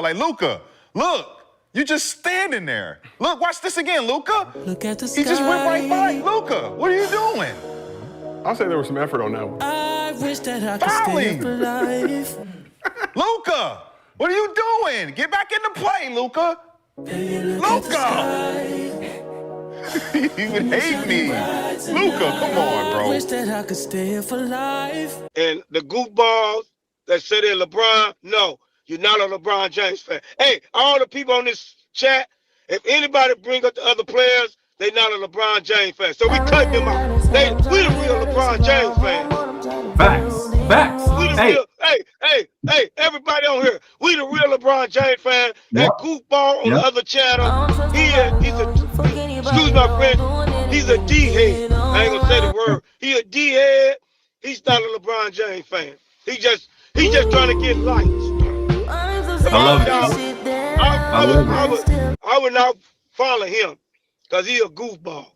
Like, Luka, look, you just standing there. Look, watch this again, Luka. Look at the sky. He just went right by. Luka, what are you doing? I'll say there was some effort on that one. I wish that I could stay for life. Luka, what are you doing? Get back into play, Luka. Luka! You would hate me. Luka, come on, bro. I wish that I could stay here for life. And the goofballs that say they're LeBron, no, you're not a LeBron James fan. Hey, all the people on this chat, if anybody bring up the other players, they not a LeBron James fan. So we cut them out. We the real LeBron James fans. Facts. We the real, hey, everybody on here, we the real LeBron James fan. That goofball on the other channel, excuse my friend, he's a D-head. I ain't gonna say the word. He a D-head. He's not a LeBron James fan. He just trying to get likes. I would not follow him because he a goofball.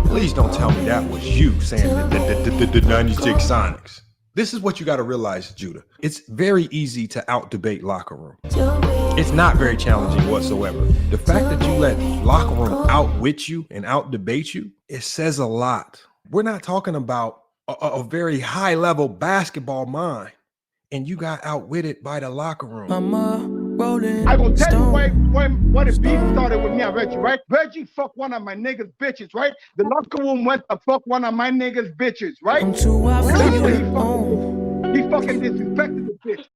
Please don't tell me that was you saying the 96 Sonics. This is what you got to realize, Judah. It's very easy to out-debate locker room. It's not very challenging whatsoever. The fact that you let locker room outwit you and out-debate you, it says a lot. We're not talking about a very high-level basketball mind, and you got outwitted by the locker room. I gonna tell you why the beef started with me and Reggie, right? Reggie fucked one of my niggas' bitches, right? The locker room went to fuck one of my niggas' bitches, right? He fucking disrespected the bitch.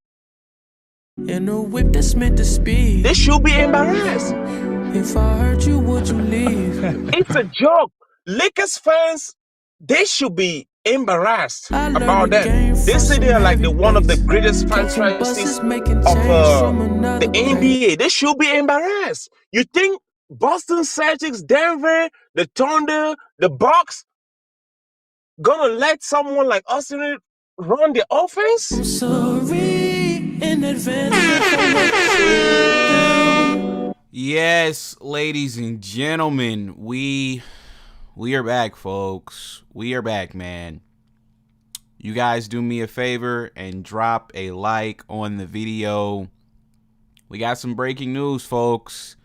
In a whip that's meant to speed. They should be embarrassed. If I hurt you, would you leave? It's a joke. Lakers fans, they should be embarrassed about that. They say they are like one of the greatest franchises of the NBA. They should be embarrassed. You think Boston Celtics, Denver, the Thunder, the Bucks gonna let someone like Austin run the offense? I'm sorry in advance. Yes, ladies and gentlemen, we are back, folks. We are back, man. You guys do me a favor and drop a like on the video. We got some breaking news, folks.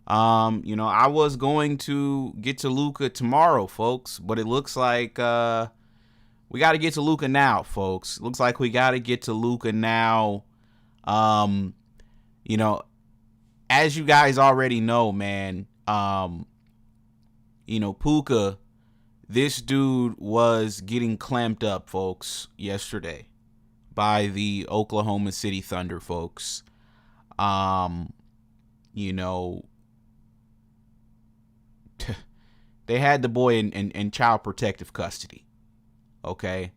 I was going to get to Luka tomorrow, folks, but it looks like we got to get to Luka now, folks. Looks like we got to get to Luka now. As you guys already know, man, Puka, this dude was getting clamped up, folks, yesterday by the Oklahoma City Thunder, folks. They had the boy in child protective custody. Okay.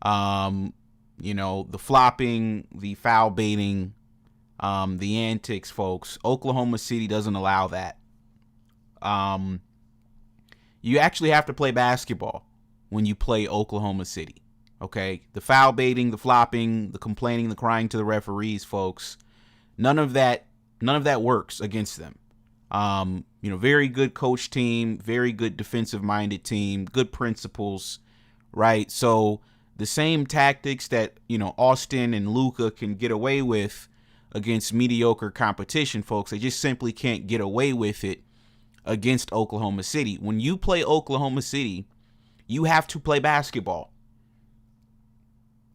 The flopping, the foul baiting, the antics, folks. Oklahoma City doesn't allow that. You actually have to play basketball when you play Oklahoma City. Okay? The foul baiting, the flopping, the complaining, the crying to the referees, folks. None of that works against them. Very good coach team, very good defensive-minded team, good principles, right? So the same tactics that, Austin and Luka can get away with against mediocre competition, folks, they just simply can't get away with it against Oklahoma City. When you play Oklahoma City, you have to play basketball.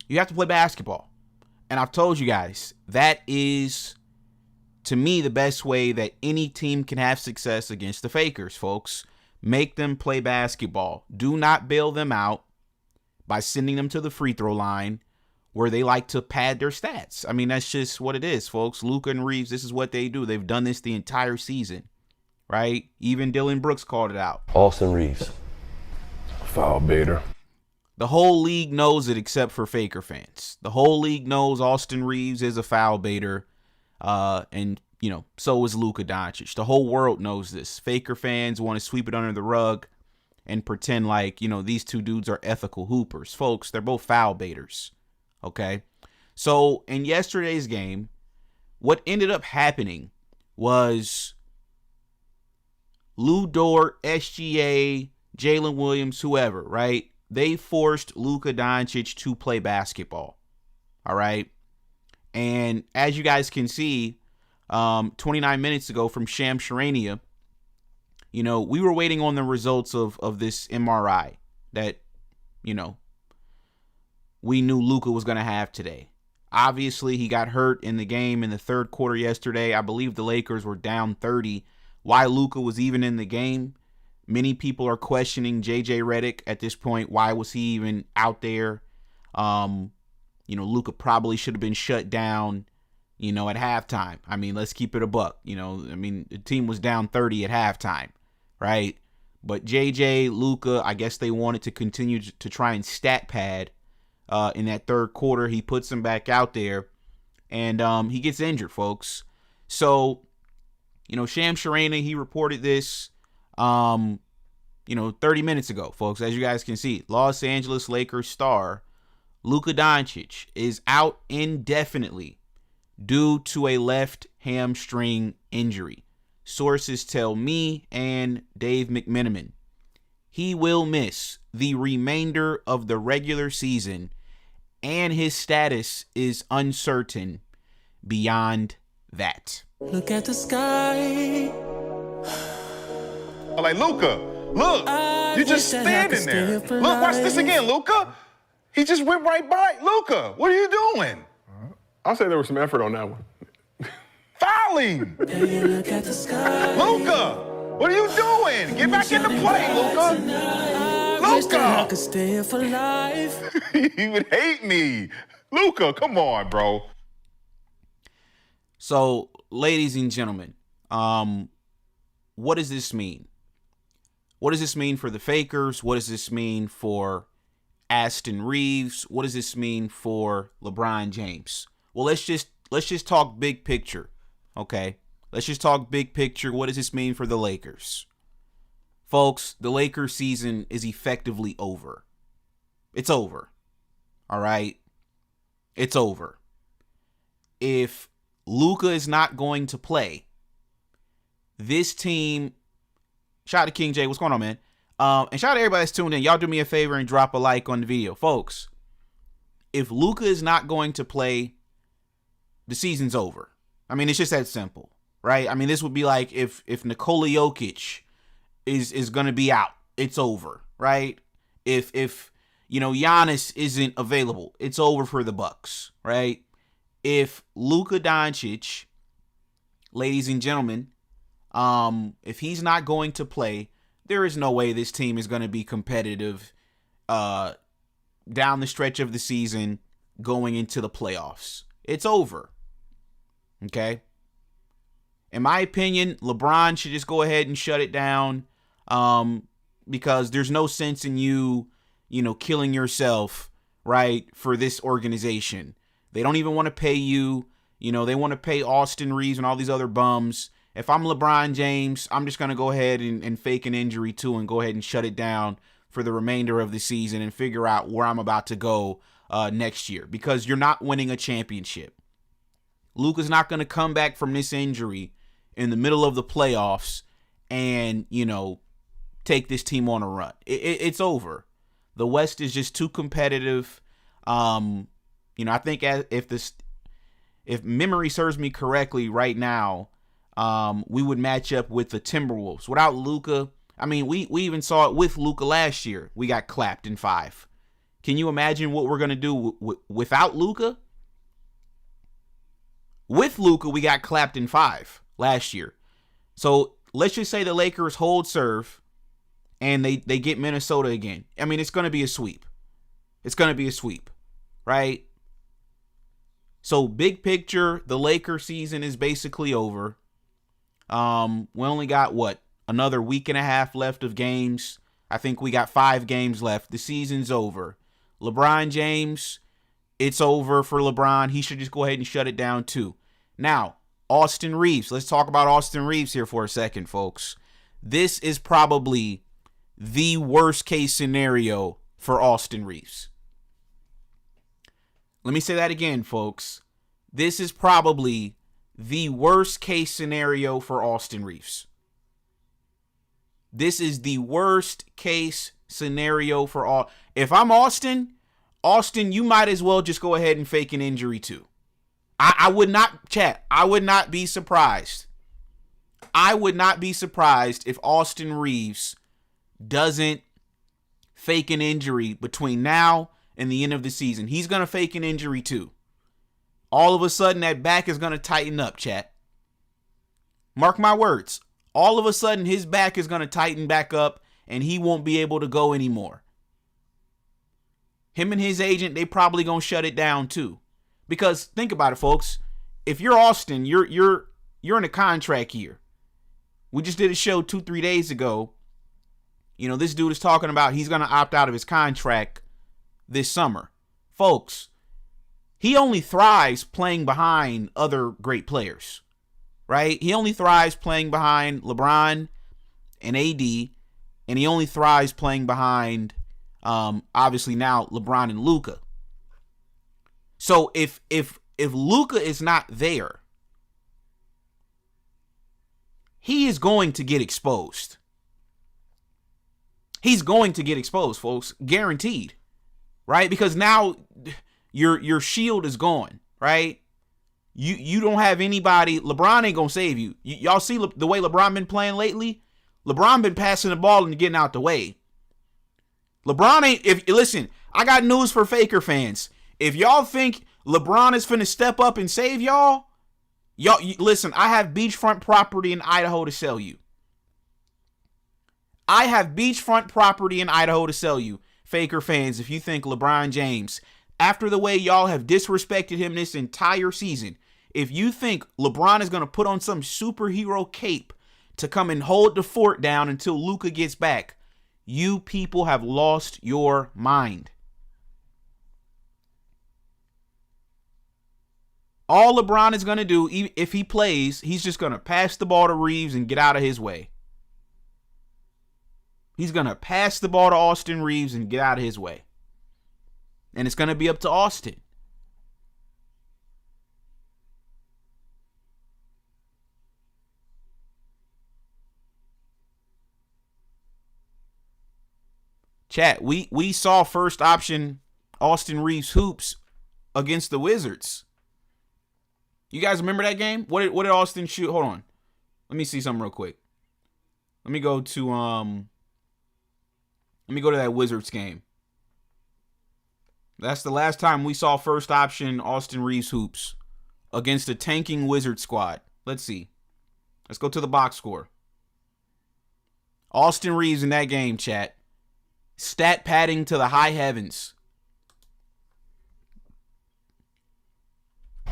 You have to play basketball. And I've told you guys, that is, to me, the best way that any team can have success against the Fakers, folks. Make them play basketball. Do not bail them out by sending them to the free throw line where they like to pad their stats. I mean, that's just what it is, folks. Luka and Reeves, this is what they do. They've done this the entire season. Right? Even Dylan Brooks called it out. Austin Reeves. Foul baiter. The whole league knows it except for Faker fans. The whole league knows Austin Reeves is a foul baiter. And so is Luka Doncic. The whole world knows this. Faker fans want to sweep it under the rug and pretend like, these two dudes are ethical hoopers. Folks, they're both foul baiters. Okay? So, in yesterday's game, what ended up happening was Lou Dort, SGA, Jalen Williams, whoever, right? They forced Luka Doncic to play basketball. All right? And as you guys can see, 29 minutes ago from Sham Charania, you know, we were waiting on the results of this MRI that, you know, we knew Luka was going to have today. Obviously, he got hurt in the game in the third quarter yesterday. I believe the Lakers were down 30. Why Luka was even in the game? Many people are questioning JJ Redick at this point. Why was he even out there? You know, Luka probably should have been shut down, you know, at halftime. I mean, let's keep it a buck. You know, I mean, the team was down 30 at halftime, right? But JJ, Luka, I guess they wanted to continue to try and stat pad in that third quarter. He puts him back out there, and he gets injured, folks. So, you know, Sham Charania, he reported this, you know, 30 minutes ago, folks. As you guys can see, Los Angeles Lakers star Luka Doncic is out indefinitely due to a left hamstring injury. Sources tell me and Dave McMenamin he will miss the remainder of the regular season, and his status is uncertain beyond that. Look at the sky. I'm like, Luka, look, you just standing there. Look, watch this again, Luka. He just went right by. Luka, what are you doing? I'll say there was some effort on that one. Fouling. Look at the sky. Luka, what are you doing? Get back in the play, Luka. I Luka. could stay here for life. He would hate me. Luka, come on, bro. So, ladies and gentlemen, what does this mean? What does this mean for the Fakers? What does this mean for Aston Reeves? What does this mean for LeBron James? Well, let's just talk big picture, okay? Let's just talk big picture. What does this mean for the Lakers? Folks, the Lakers season is effectively over. It's over. All right? It's over. If Luka is not going to play, this team, shout out to King J, what's going on, man? And shout out to everybody that's tuned in. Y'all do me a favor and drop a like on the video. Folks, if Luka is not going to play, the season's over. I mean, it's just that simple, right? I mean, this would be like if Nikola Jokic is going to be out, it's over, right? If you know, Giannis isn't available, it's over for the Bucks, right? If Luka Doncic, ladies and gentlemen, if he's not going to play, there is no way this team is going to be competitive down the stretch of the season going into the playoffs. It's over. Okay? In my opinion, LeBron should just go ahead and shut it down because there's no sense in you know, killing yourself, right, for this organization. They don't even want to pay you. You know, they want to pay Austin Reeves and all these other bums. If I'm LeBron James, I'm just going to go ahead and fake an injury too and go ahead and shut it down for the remainder of the season and figure out where I'm about to go next year, because you're not winning a championship. Luka's not going to come back from this injury in the middle of the playoffs and, you know, take this team on a run. It's over. The West is just too competitive. You know, I think if memory serves me correctly right now, we would match up with the Timberwolves. Without Luka, I mean, we even saw it with Luka last year. We got clapped in 5. Can you imagine what we're going to do without Luka? With Luka, we got clapped in 5 last year. So let's just say the Lakers hold serve and they get Minnesota again. I mean, it's going to be a sweep. It's going to be a sweep, right? So big picture, the Lakers season is basically over. We only got, another week and a half left of games. I think we got 5 games left. The season's over. LeBron James, it's over for LeBron. He should just go ahead and shut it down too. Now, Austin Reeves. Let's talk about Austin Reeves here for a second, folks. This is probably the worst case scenario for Austin Reeves. Let me say that again, folks. This is probably the worst case scenario for Austin Reeves. This is the worst case scenario for all. If I'm Austin, you might as well just go ahead and fake an injury too. I would not, chat, I would not be surprised. I would not be surprised if Austin Reeves doesn't fake an injury between now and the end of the season. He's going to fake an injury too. All of a sudden, that back is going to tighten up, chat. Mark my words. All of a sudden, his back is going to tighten back up, and he won't be able to go anymore. Him and his agent, they probably going to shut it down too. Because think about it, folks. If you're Austin, you're in a contract year. We just did a show 2-3 days ago. You know, this dude is talking about he's going to opt out of his contract this summer. Folks, he only thrives playing behind other great players, right? He only thrives playing behind LeBron and AD, and he only thrives playing behind, obviously now, LeBron and Luka. So if Luka is not there, he is going to get exposed. He's going to get exposed, folks, guaranteed, right? Because now your shield is gone, right? You don't have anybody. LeBron ain't gonna save you. Y'all see the way LeBron been playing lately? LeBron been passing the ball and getting out the way. LeBron ain't. Listen, I got news for Faker fans. If y'all think LeBron is finna step up and save y'all, listen. I have beachfront property in Idaho to sell you. I have beachfront property in Idaho to sell you, Faker fans. If you think LeBron James, after the way y'all have disrespected him this entire season, if you think LeBron is going to put on some superhero cape to come and hold the fort down until Luka gets back, you people have lost your mind. All LeBron is going to do, if he plays, he's just going to pass the ball to Reeves and get out of his way. He's going to pass the ball to Austin Reeves and get out of his way. And it's going to be up to Austin. Chat, we saw first option Austin Reeves hoops against the Wizards. You guys remember that game? What did Austin shoot? Hold on. Let me see something real quick. Let me go to that Wizards game. That's the last time we saw first option Austin Reeves hoops against a tanking Wizard squad. Let's see. Let's go to the box score. Austin Reeves in that game, chat. Stat padding to the high heavens.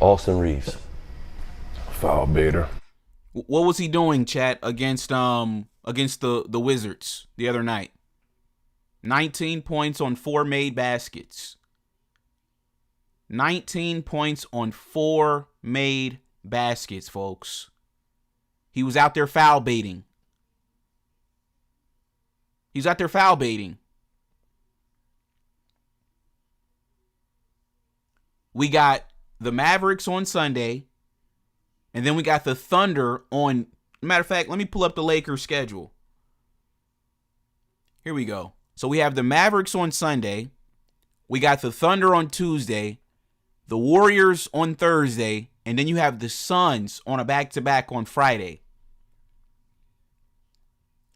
Austin Reeves. Foul baiter. What was he doing, chat, against the Wizards the other night? 19 points on 4 made baskets. 19 points on 4 made baskets, folks. He was out there foul baiting. He's out there foul baiting. We got the Mavericks on Sunday, and then we got the Thunder on. Matter of fact, let me pull up the Lakers schedule. Here we go. So we have the Mavericks on Sunday. We got the Thunder on Tuesday, the Warriors on Thursday, and then you have the Suns on a back-to-back on Friday.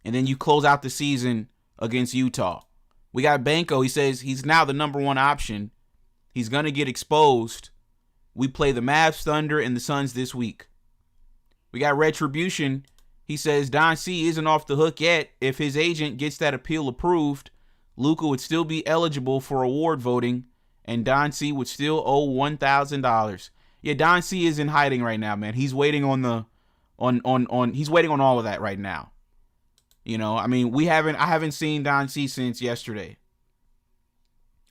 And then you close out the season against Utah. We got Banco. He says he's now the number 1 option. He's going to get exposed. We play the Mavs, Thunder, and the Suns this week. We got Retribution. He says Don C isn't off the hook yet. If his agent gets that appeal approved, Luka would still be eligible for award voting, and Don C would still owe $1,000. Yeah, Don C is in hiding right now, man. He's waiting on he's waiting on all of that right now. You know, I mean, I haven't seen Don C since yesterday.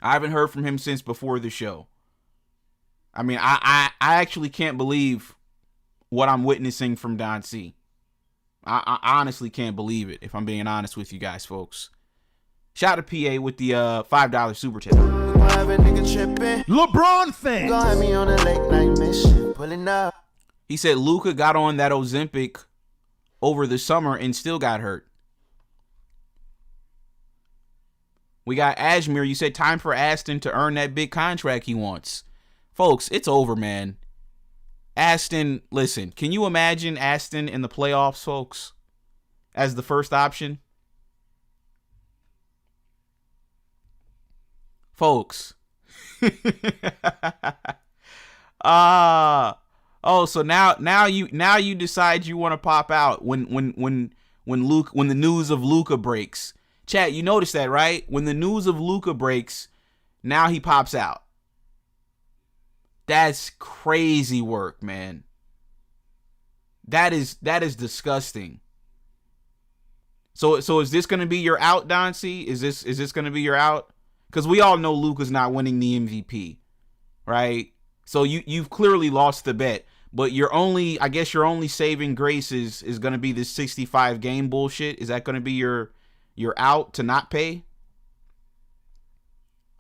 I haven't heard from him since before the show. I mean, I actually can't believe what I'm witnessing from Don C. I honestly can't believe it, if I'm being honest with you guys, folks. Shout out to PA with the $5 super chat. LeBron fan. He said Luka got on that Ozempic over the summer and still got hurt. We got Ashmere. You said time for Aston to earn that big contract he wants. Folks, it's over, man. Aston, listen, can you imagine Aston in the playoffs, folks, as the first option? Folks. So now you decide you want to pop out when the news of Luka breaks. Chat, you notice that, right? When the news of Luka breaks, now he pops out. That's crazy work, man. That is disgusting. So is this going to be your out, Doncie? Is this going to be your out? Because we all know Luka's not winning the MVP, right? So you've clearly lost the bet. But your only saving grace is going to be this 65 game bullshit. Is that going to be your out to not pay?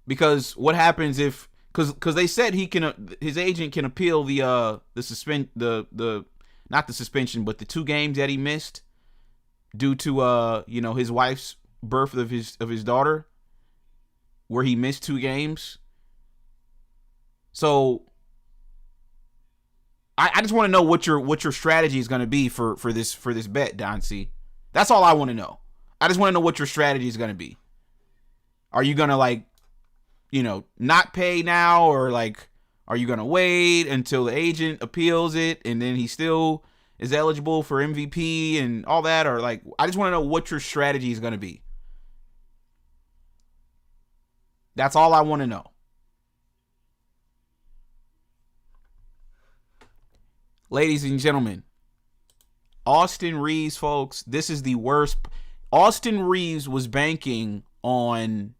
Because what happens if because they said his agent can appeal the not the suspension but the 2 games that he missed due to his wife's birth of his daughter, where he missed 2 games. So I just want to know what your strategy is going to be for this bet, Doncie. That's all I want to know. I just want to know what your strategy is going to be. Are you going to not pay now, or are you going to wait until the agent appeals it and then he still is eligible for MVP and all that, or I just want to know what your strategy is going to be. That's all I want to know. Ladies and gentlemen, Austin Reeves, folks, this is the worst. Austin Reeves was banking on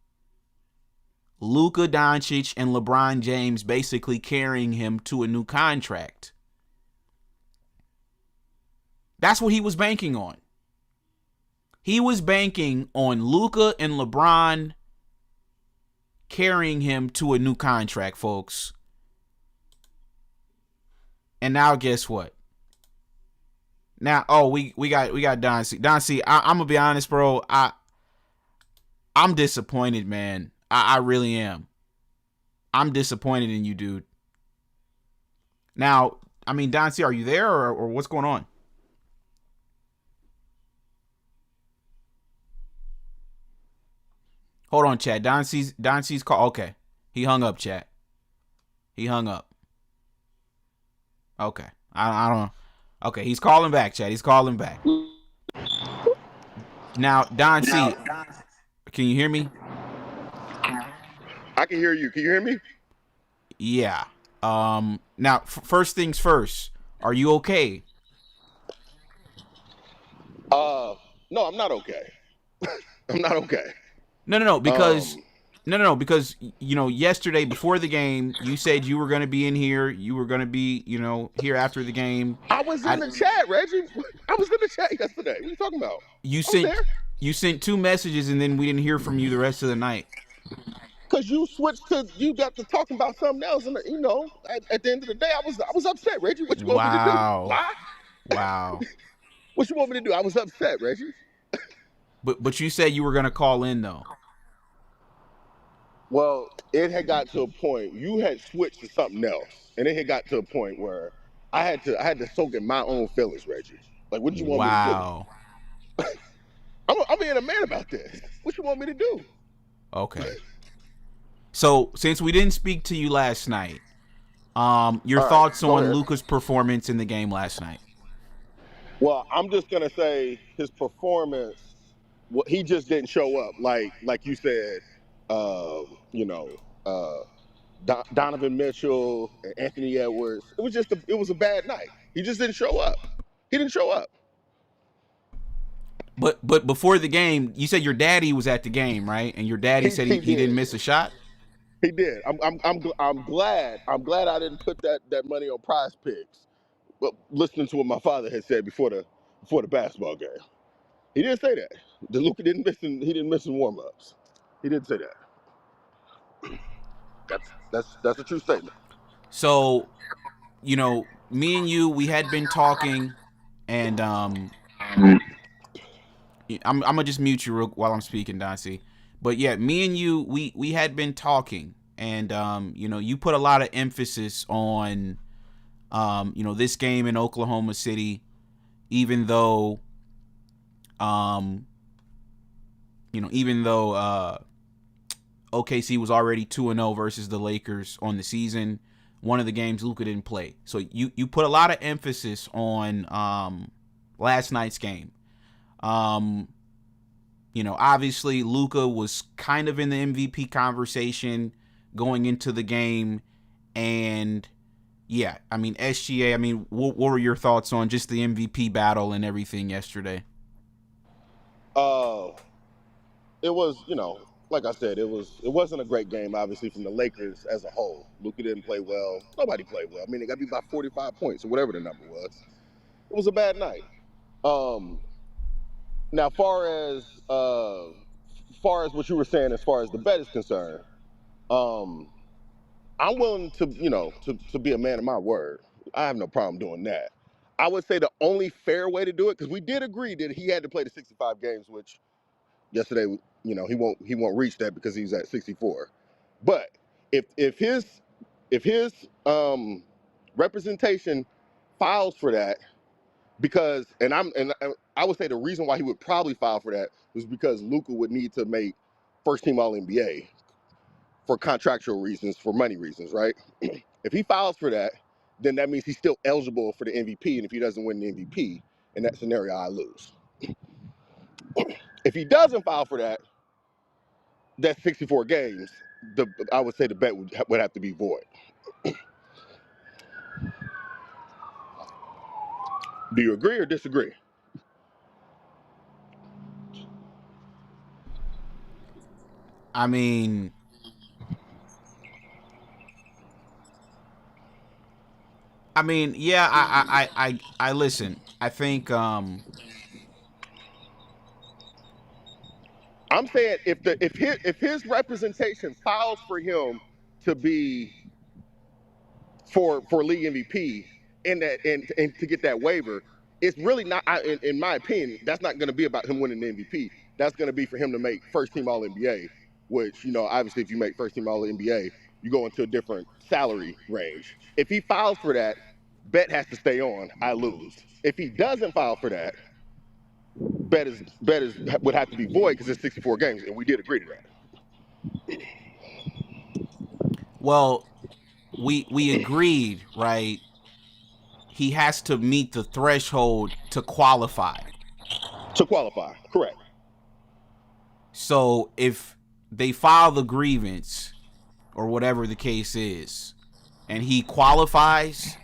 Luka Doncic and LeBron James basically carrying him to a new contract. That's what he was banking on. He was banking on Luka and LeBron carrying him to a new contract, folks. And now guess what? Now, we got Doncie. Doncie, I'm gonna be honest, bro. I'm disappointed, man. I really am. I'm disappointed in you, dude. Now, I mean, Doncie, are you there or what's going on? Hold on, chat. Doncie's call. Okay. He hung up, chat. He hung up. Okay. I don't know. Okay, he's calling back, chat. He's calling back. Now, Doncie, can you hear me? I can hear you. Can you hear me? Yeah. Now, first things first. Are you okay? No, I'm not okay. I'm not okay. No, because yesterday before the game, you said you were going to be in here. You were going to be, here after the game. I was in the chat, Reggie. I was in the chat yesterday. What are you talking about? You sent 2 messages and then we didn't hear from you the rest of the night. Because you got to talking about something else, and at the end of the day, I was upset, Reggie. What you want me to do? Why? Wow. What you want me to do? I was upset, Reggie. But you said you were gonna call in though. Well, it had got to a point. You had switched to something else, and it had got to a point where I had to soak in my own feelings, Reggie. Like, what do you want me to do? I'm being a man about this. What you want me to do? Okay. So since we didn't speak to you last night, your thoughts on Luka's performance in the game last night? Well, I'm just gonna say his performance. He just didn't show up. Like you said, Donovan Mitchell and Anthony Edwards. It was a bad night. He just didn't show up. He didn't show up. But before the game, you said your daddy was at the game, right? And your daddy said he didn't miss a shot. He did. I'm glad. I'm glad I didn't put that money on Prize Picks. But listening to what my father had said before the basketball game, he didn't say that. Luka didn't miss in warm-ups. He didn't say that. That's a true statement. So, me and you, we had been talking, and I'm gonna just mute you while I'm speaking, Doncie. But yeah, me and you, we had been talking, and you put a lot of emphasis on This game in Oklahoma City, even though OKC was already 2-0 versus the Lakers on the season, one of the games Luka didn't play. So you put a lot of emphasis on last night's game. Obviously Luka was kind of in the MVP conversation going into the game, and yeah, SGA, what were your thoughts on just the MVP battle and everything yesterday? It was, like I said, it wasn't a great game, obviously, from the Lakers as a whole. Luka didn't play well. Nobody played well. They got beat by 45 points or whatever the number was. It was a bad night. Now, far as what you were saying, as far as the bet is concerned, I'm willing to be a man of my word. I have no problem doing that. I would say the only fair way to do it, because we did agree that he had to play the 65 games, which yesterday, he won't reach that because he's at 64. But if his representation files for that, because I would say the reason why he would probably file for that was because Luka would need to make first team All NBA for contractual reasons, for money reasons, right? If he files for that, then that means he's still eligible for the MVP, and if he doesn't win the MVP, in that scenario, I lose. If he doesn't file for that, that's 64 games. I would say the bet would have to be void. Do you agree or disagree? Yeah, I listen. I think I'm saying if his representation files for him to be for league MVP and to get that waiver, it's really not. In my opinion, that's not going to be about him winning the MVP. That's going to be for him to make first team All NBA, which obviously if you make first team All NBA, you go into a different salary range. If he files for that, bet has to stay on. I lose. If he doesn't file for that, bet would have to be void because it's 64 games, and we did agree to that. Well, we agreed, right? He has to meet the threshold to qualify. To qualify, correct. So if they file the grievance or whatever the case is, and he qualifies.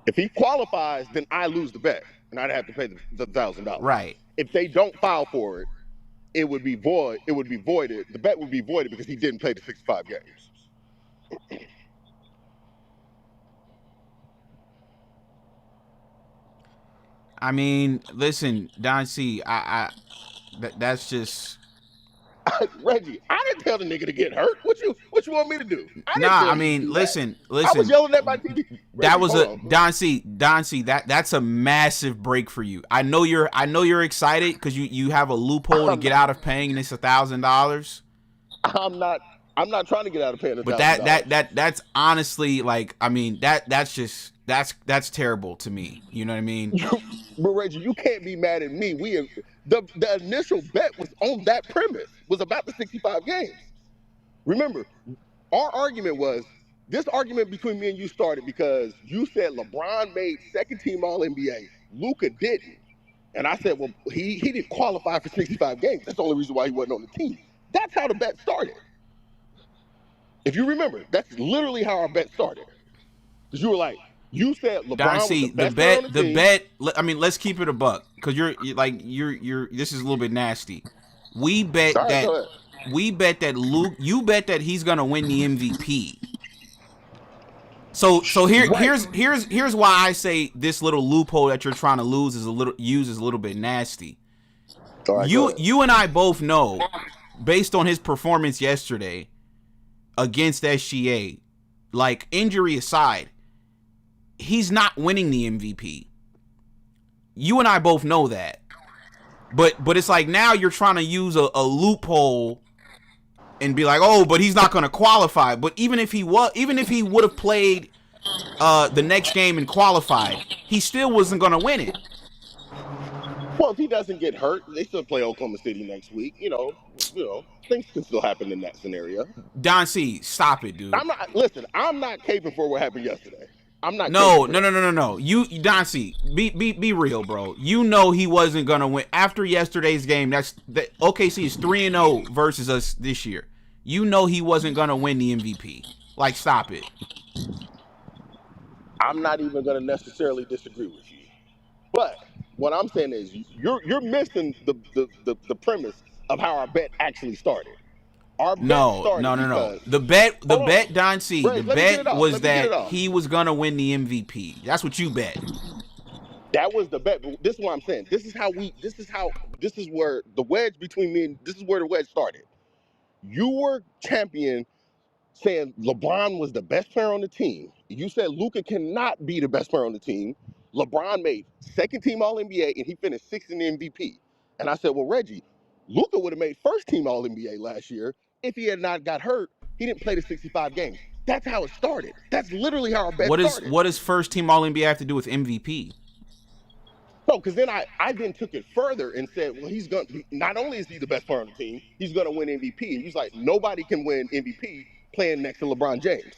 If he qualifies, then I lose the bet, and I'd have to pay the $1,000. Right. If they don't file for it, it would be void. It would be voided. The bet would be voided because he didn't play the 65 games. Listen, Don C, that's just. Reggie, I didn't tell the nigga to get hurt. What you want me to do? Listen. I was yelling at my TV. Reggie, that was Don C. That's a massive break for you. I know you're excited because you have a loophole to get out of paying this $1,000. I'm not trying to get out of paying $1,000. But that's honestly that's terrible to me. You know what I mean? But Reggie, you can't be mad at me. The initial bet was on that premise, was about the 65 games. Remember, our argument was, this argument between me and you started because you said LeBron made second team All NBA, Luka didn't. And I said, well, he didn't qualify for 65 games. That's the only reason why he wasn't on the team. That's how the bet started. If you remember, that's literally how our bet started. Because you were like, you said LeBron was the best player on the team. Let's keep it a buck, because you're this is a little bit nasty. We bet that Luke, you bet that he's gonna win the MVP. So here's why I say this little loophole that you're trying to use is a little bit nasty. Right, you and I both know, based on his performance yesterday against SGA, like, injury aside, he's not winning the MVP. You and I both know that. But it's like now you're trying to use a loophole and be like, oh, but he's not going to qualify. But even if he would have played the next game and qualified, he still wasn't going to win it. Well, if he doesn't get hurt, they still play Oklahoma City next week. You know, things can still happen in that scenario. Don C, stop it, dude. I'm not caping for what happened yesterday. I'm not. No. You, Don C, be real, bro. You know he wasn't gonna win after yesterday's game. OKC is 3-0 versus us this year. You know he wasn't gonna win the MVP. Like, stop it. I'm not even gonna necessarily disagree with you, but what I'm saying is you're missing the premise of how our bet actually started. Our bet started No. The bet, Don C, Ray, the bet was that he was gonna win the MVP. That's what you bet. That was the bet. But this is what I'm saying. This is where the wedge between me and this is where the wedge started. You were champion saying LeBron was the best player on the team. You said Luka cannot be the best player on the team. LeBron made second team All NBA and he finished sixth in the MVP. And I said, well, Reggie, Luka would have made first team All NBA last year if he had not got hurt. He didn't play the 65 games. That's how it started. That's literally how our bet started. What does first team All NBA have to do with MVP? No, because then I then took it further and said, well, not only is he the best player on the team, he's going to win MVP. And he's like, nobody can win MVP playing next to LeBron James.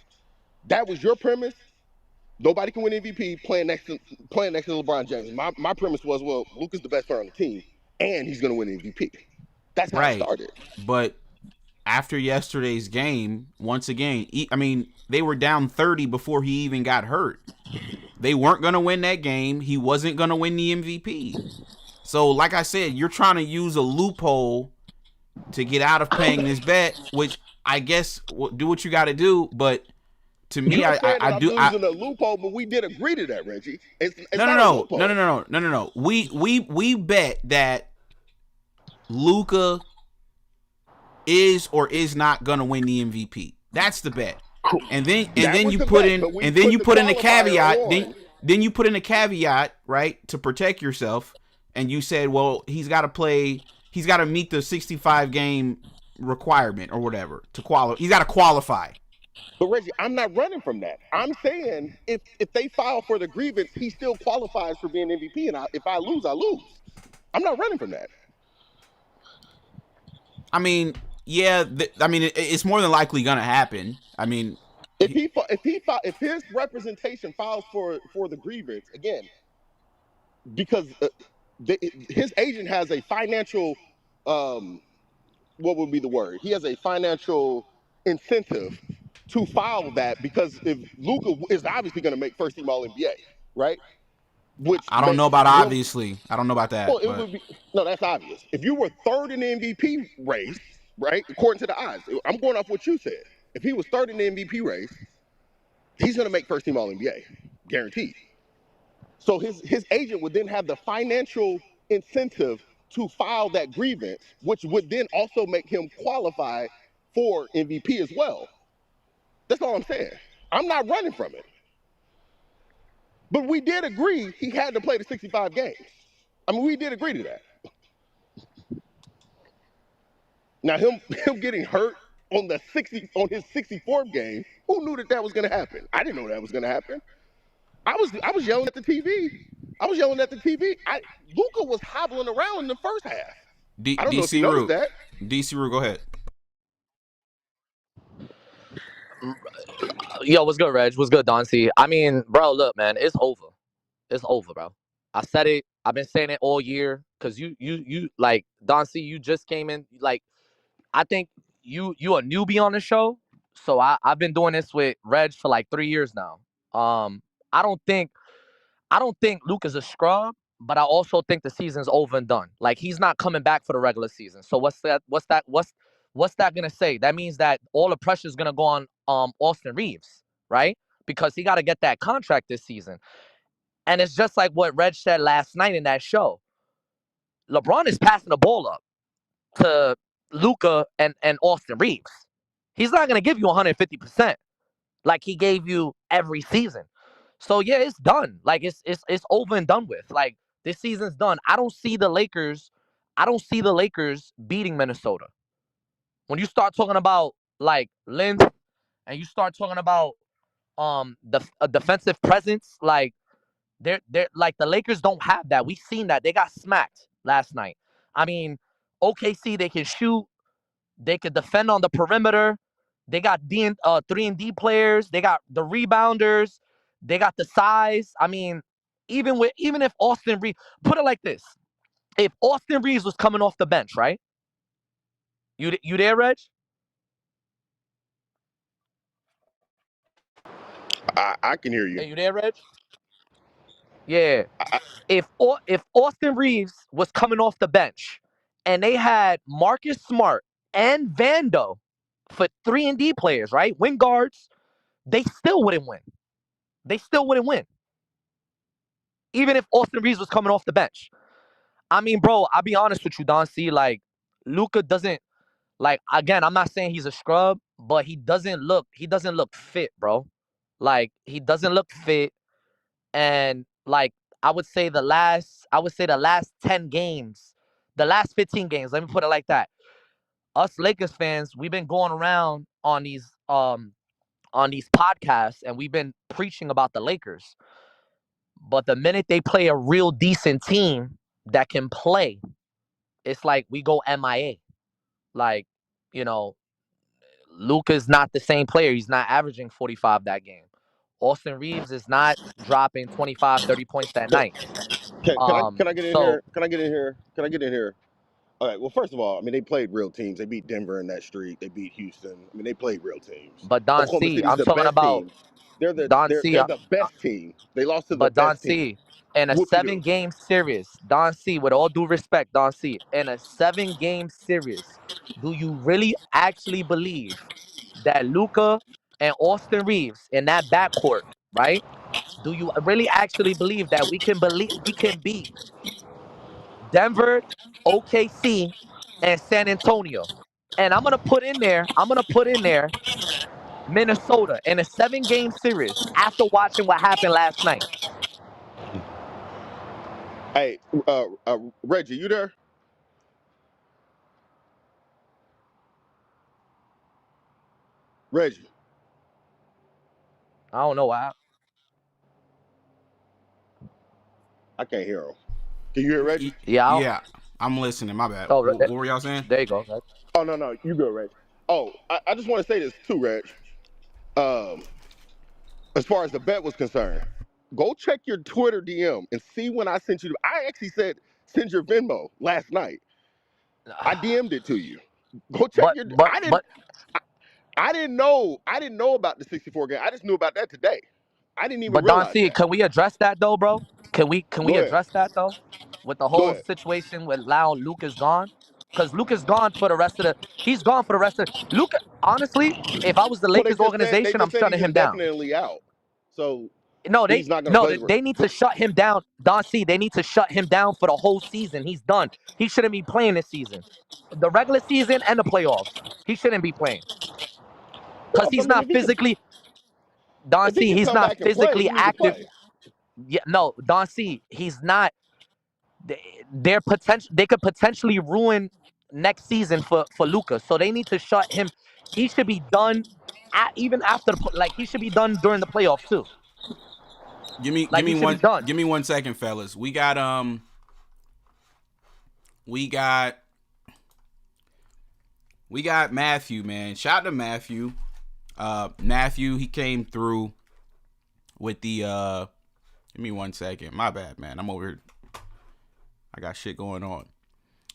That was your premise. Nobody can win MVP playing next to LeBron James. My premise was, well, Luka's the best player on the team, and he's going to win MVP. That's how it started. But after yesterday's game, once again, they were down 30 before he even got hurt. They weren't going to win that game. He wasn't going to win the MVP. So, like I said, you're trying to use a loophole to get out of paying this bet, which I guess do what you got to do. But to me, I do. I'm using a loophole, but we did agree to that, Reggie. No. We bet that Luka is or is not going to win the MVP. That's the bet. And then you put in a caveat. Then you put in a caveat, right, to protect yourself. And you said, well, he's got to meet the 65 game requirement or whatever to qualify. He's got to qualify. But Reggie, I'm not running from that. I'm saying if they file for the grievance, he still qualifies for being MVP. And if I lose, I lose. I'm not running from that. I mean, yeah. It's more than likely gonna happen. I mean, if his representation files for the grievance again, because his agent has a financial, what would be the word? He has a financial incentive to file that, because if Luka is obviously going to make first team All NBA, right? Which I don't know about obviously. I don't know about that. Well, it would be, no, that's obvious. If you were third in the MVP race, right, according to the odds, I'm going off what you said. If he was third in the MVP race, he's going to make first team All NBA, guaranteed. So his agent would then have the financial incentive to file that grievance, which would then also make him qualify for MVP as well. That's all I'm saying. I'm not running from it. But we did agree he had to play the 65 games. I mean, we did agree to that. Now, him getting hurt on his 64th game, who knew that was going to happen? I didn't know that was going to happen. I was yelling at the TV. Luka was hobbling around in the first half. I don't know if you noticed that. DC Rue, go ahead. Yo, what's good, Reg? What's good, Don C? I mean, bro, look, man, it's over. It's over, bro. I said it. I've been saying it all year, because you like, Don C, you just came in. Like, I think you a newbie on the show. So I've been doing this with Reg for like 3 years now. I don't think Luka's a scrub, but I also think the season's over and done. Like, he's not coming back for the regular season. So what's that gonna say? That means that all the pressure is gonna go on Austin Reeves, right? Because he got to get that contract this season. And it's just like what Reg said last night in that show. LeBron is passing the ball up to Luka and Austin Reeves. He's not gonna give you 150% like he gave you every season. So yeah, it's done. Like, it's over and done with. Like, this season's done. I don't see the Lakers beating Minnesota. When you start talking about like length, and you start talking about a defensive presence. Like they're like the Lakers don't have that. We've seen that. They got smacked last night. I mean, OKC, they can shoot, they can defend on the perimeter. They got 3-and-D players. They got the rebounders. They got the size. I mean, even if Austin Reeves, put it like this, if Austin Reeves was coming off the bench, right? You there, Reg? I can hear you. Hey, you there, Reg? Yeah. I, If Austin Reeves was coming off the bench and they had Marcus Smart and Vando for 3-and-D players, right? Wing guards, they still wouldn't win. They still wouldn't win. Even if Austin Reeves was coming off the bench. I mean, bro, I'll be honest with you, Don C. Like, Luka doesn't, like, again, I'm not saying he's a scrub, but he doesn't look fit, bro. Like, he doesn't look fit. And like I would say the last 10 games, the last 15 games, let me put it like that. Us Lakers fans, we've been going around on these podcasts and we've been preaching about the Lakers. But the minute they play a real decent team that can play, it's like we go MIA. Like, you know, Luka's not the same player. He's not averaging 45 that game. Austin Reeves is not dropping 25, 30 points that night. can I get in So here? Can I get in here? Can I get in here? All right. Well, first of all, I mean, they played real teams. They beat Denver in that streak. They beat Houston. I mean, they played real teams. But Don Oklahoma C, City's I'm the talking best about team. They're the Don they're C. they're the best team. They lost to the But Don best team. C, in a Whoop de doo. 7-game series, Don C, with all due respect, Don C, in a 7-game series, do you really actually believe that Luka and Austin Reeves in that backcourt, right? Do you really actually believe that we can beat Denver, OKC, and San Antonio? And I'm gonna put in there Minnesota in a 7-game series after watching what happened last night. Hey, Reggie, you there? Reggie, I don't know why. I can't hear him. Can you hear Reggie? Yeah, I'm listening. My bad. Oh, What were y'all saying? there you go. Reg. Oh no, you good, Reg. Oh, I just want to say this too, Reg. Um, as far as the bet was concerned, go check your Twitter DM and see when I sent you. I actually said send your Venmo last night. I DM'd it to you. Go check But your. but I didn't. but I didn't know. I didn't know about the 64 game. I just knew about that today. I didn't even but Don realize C, that. can we address that though, bro? Can we Go ahead. address that though? With the Go whole ahead. situation with Lau and Luke is gone? Because Luke is gone for the rest of the he's gone for the rest of Luke, honestly, if I was the Well, Lakers they organization, I'm just said shutting he's him down. indefinitely out, so No, he's not going to play. they need to shut him down. Don C, they need to shut him down for the whole season. He's done. He shouldn't be playing this season. The regular season and the playoffs. He shouldn't be playing. Because Well, I he's mean, not physically Don if he C, can he's come not back and play, physically he need to active. play. Yeah, no, Don C, he's not. They could potentially ruin next season for Luka. So they need to shut him. He should be done even after like he should be done during the playoffs too. Like he should be done. Give me 1 second, fellas. We got Matthew, man. Shout out to Matthew. Matthew, he came through with the give me 1 second. My bad, man. I'm over here. I got shit going on.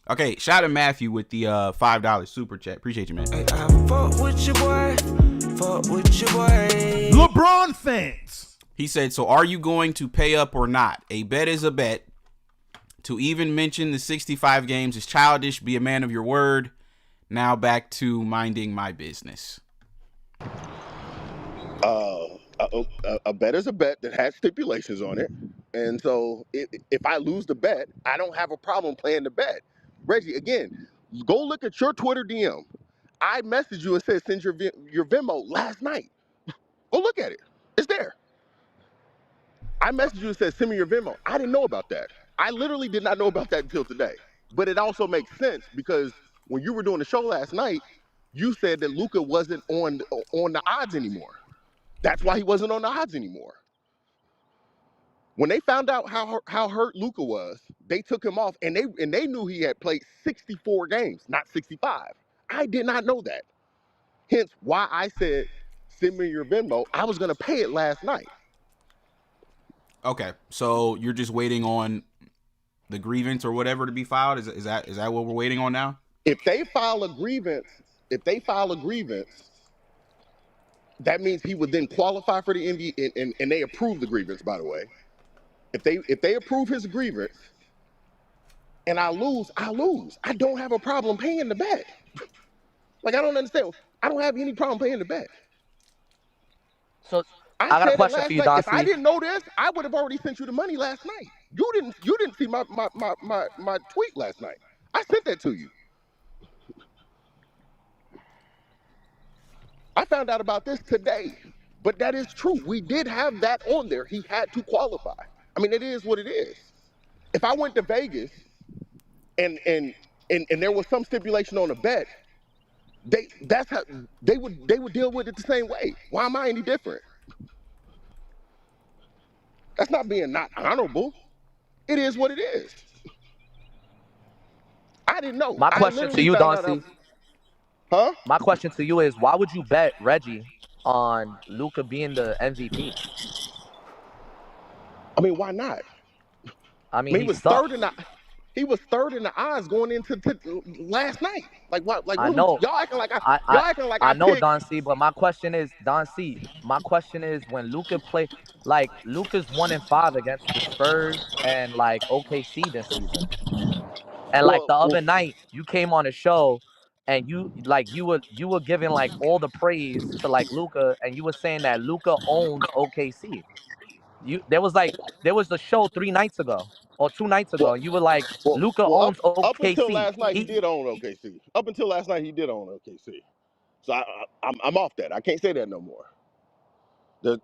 Okay, shout out to Matthew with the $5 super chat. Appreciate you, man. I fuck with your boy. Fuck with your boy. LeBron fans. He said, so are you going to pay up or not? A bet is a bet. To even mention the 65 games is childish. Be a man of your word. Now back to minding my business. A bet is a bet that has stipulations on it, and so if I lose the bet, I don't have a problem playing the bet. Reggie, again, go look at your Twitter DM. I messaged you and said send your Venmo last night. Go look at it. It's there. I messaged you and said send me your Venmo. I didn't know about that. I literally did not know about that until today. But it also makes sense because when you were doing the show last night, you said that Luka wasn't on the odds anymore. That's why he wasn't on the odds anymore. When they found out how hurt Luka was, they took him off, and they knew he had played 64 games, not 65. I did not know that. Hence why I said, send me your Venmo. I was gonna pay it last night. Okay, so you're just waiting on the grievance or whatever to be filed. Is that what we're waiting on now? If they file a grievance, that means he would then qualify for the MVP, and they approve the grievance, by the way. If they approve his grievance and I lose, I lose. I don't have a problem paying the bet. Like, I don't understand. I don't have any problem paying the bet. So I got a said it question last for you, night. If I Doncie. didn't know this, I would have already sent you the money last night. You didn't see my tweet last night. I sent that to you. I found out about this today. But that is true. We did have that on there. He had to qualify. I mean, it is what it is. If I went to Vegas and there was some stipulation on a bet, that's how they would deal with it the same way. Why am I any different? That's not being not honorable. It is what it is. I didn't know. My question to you, Doncie. Huh? My question to you is, why would you bet Reggie on Luka being the MVP? I mean, why not? I mean, he was third in the odds going into last night. Like what? Like I know. Y'all acting like I know, Doncie, but my question is, when Luka play, like Luka's 1-5 against the Spurs and like OKC this season. And like the other night, you came on a show and you were giving like all the praise to like Luka, and you were saying that Luka owns OKC. There was the show 3 nights ago or 2 nights ago, and you were like, Luka owns up until OKC. last night he did own OKC. Up until last night he did own OKC. So I'm off that. I can't say that no more.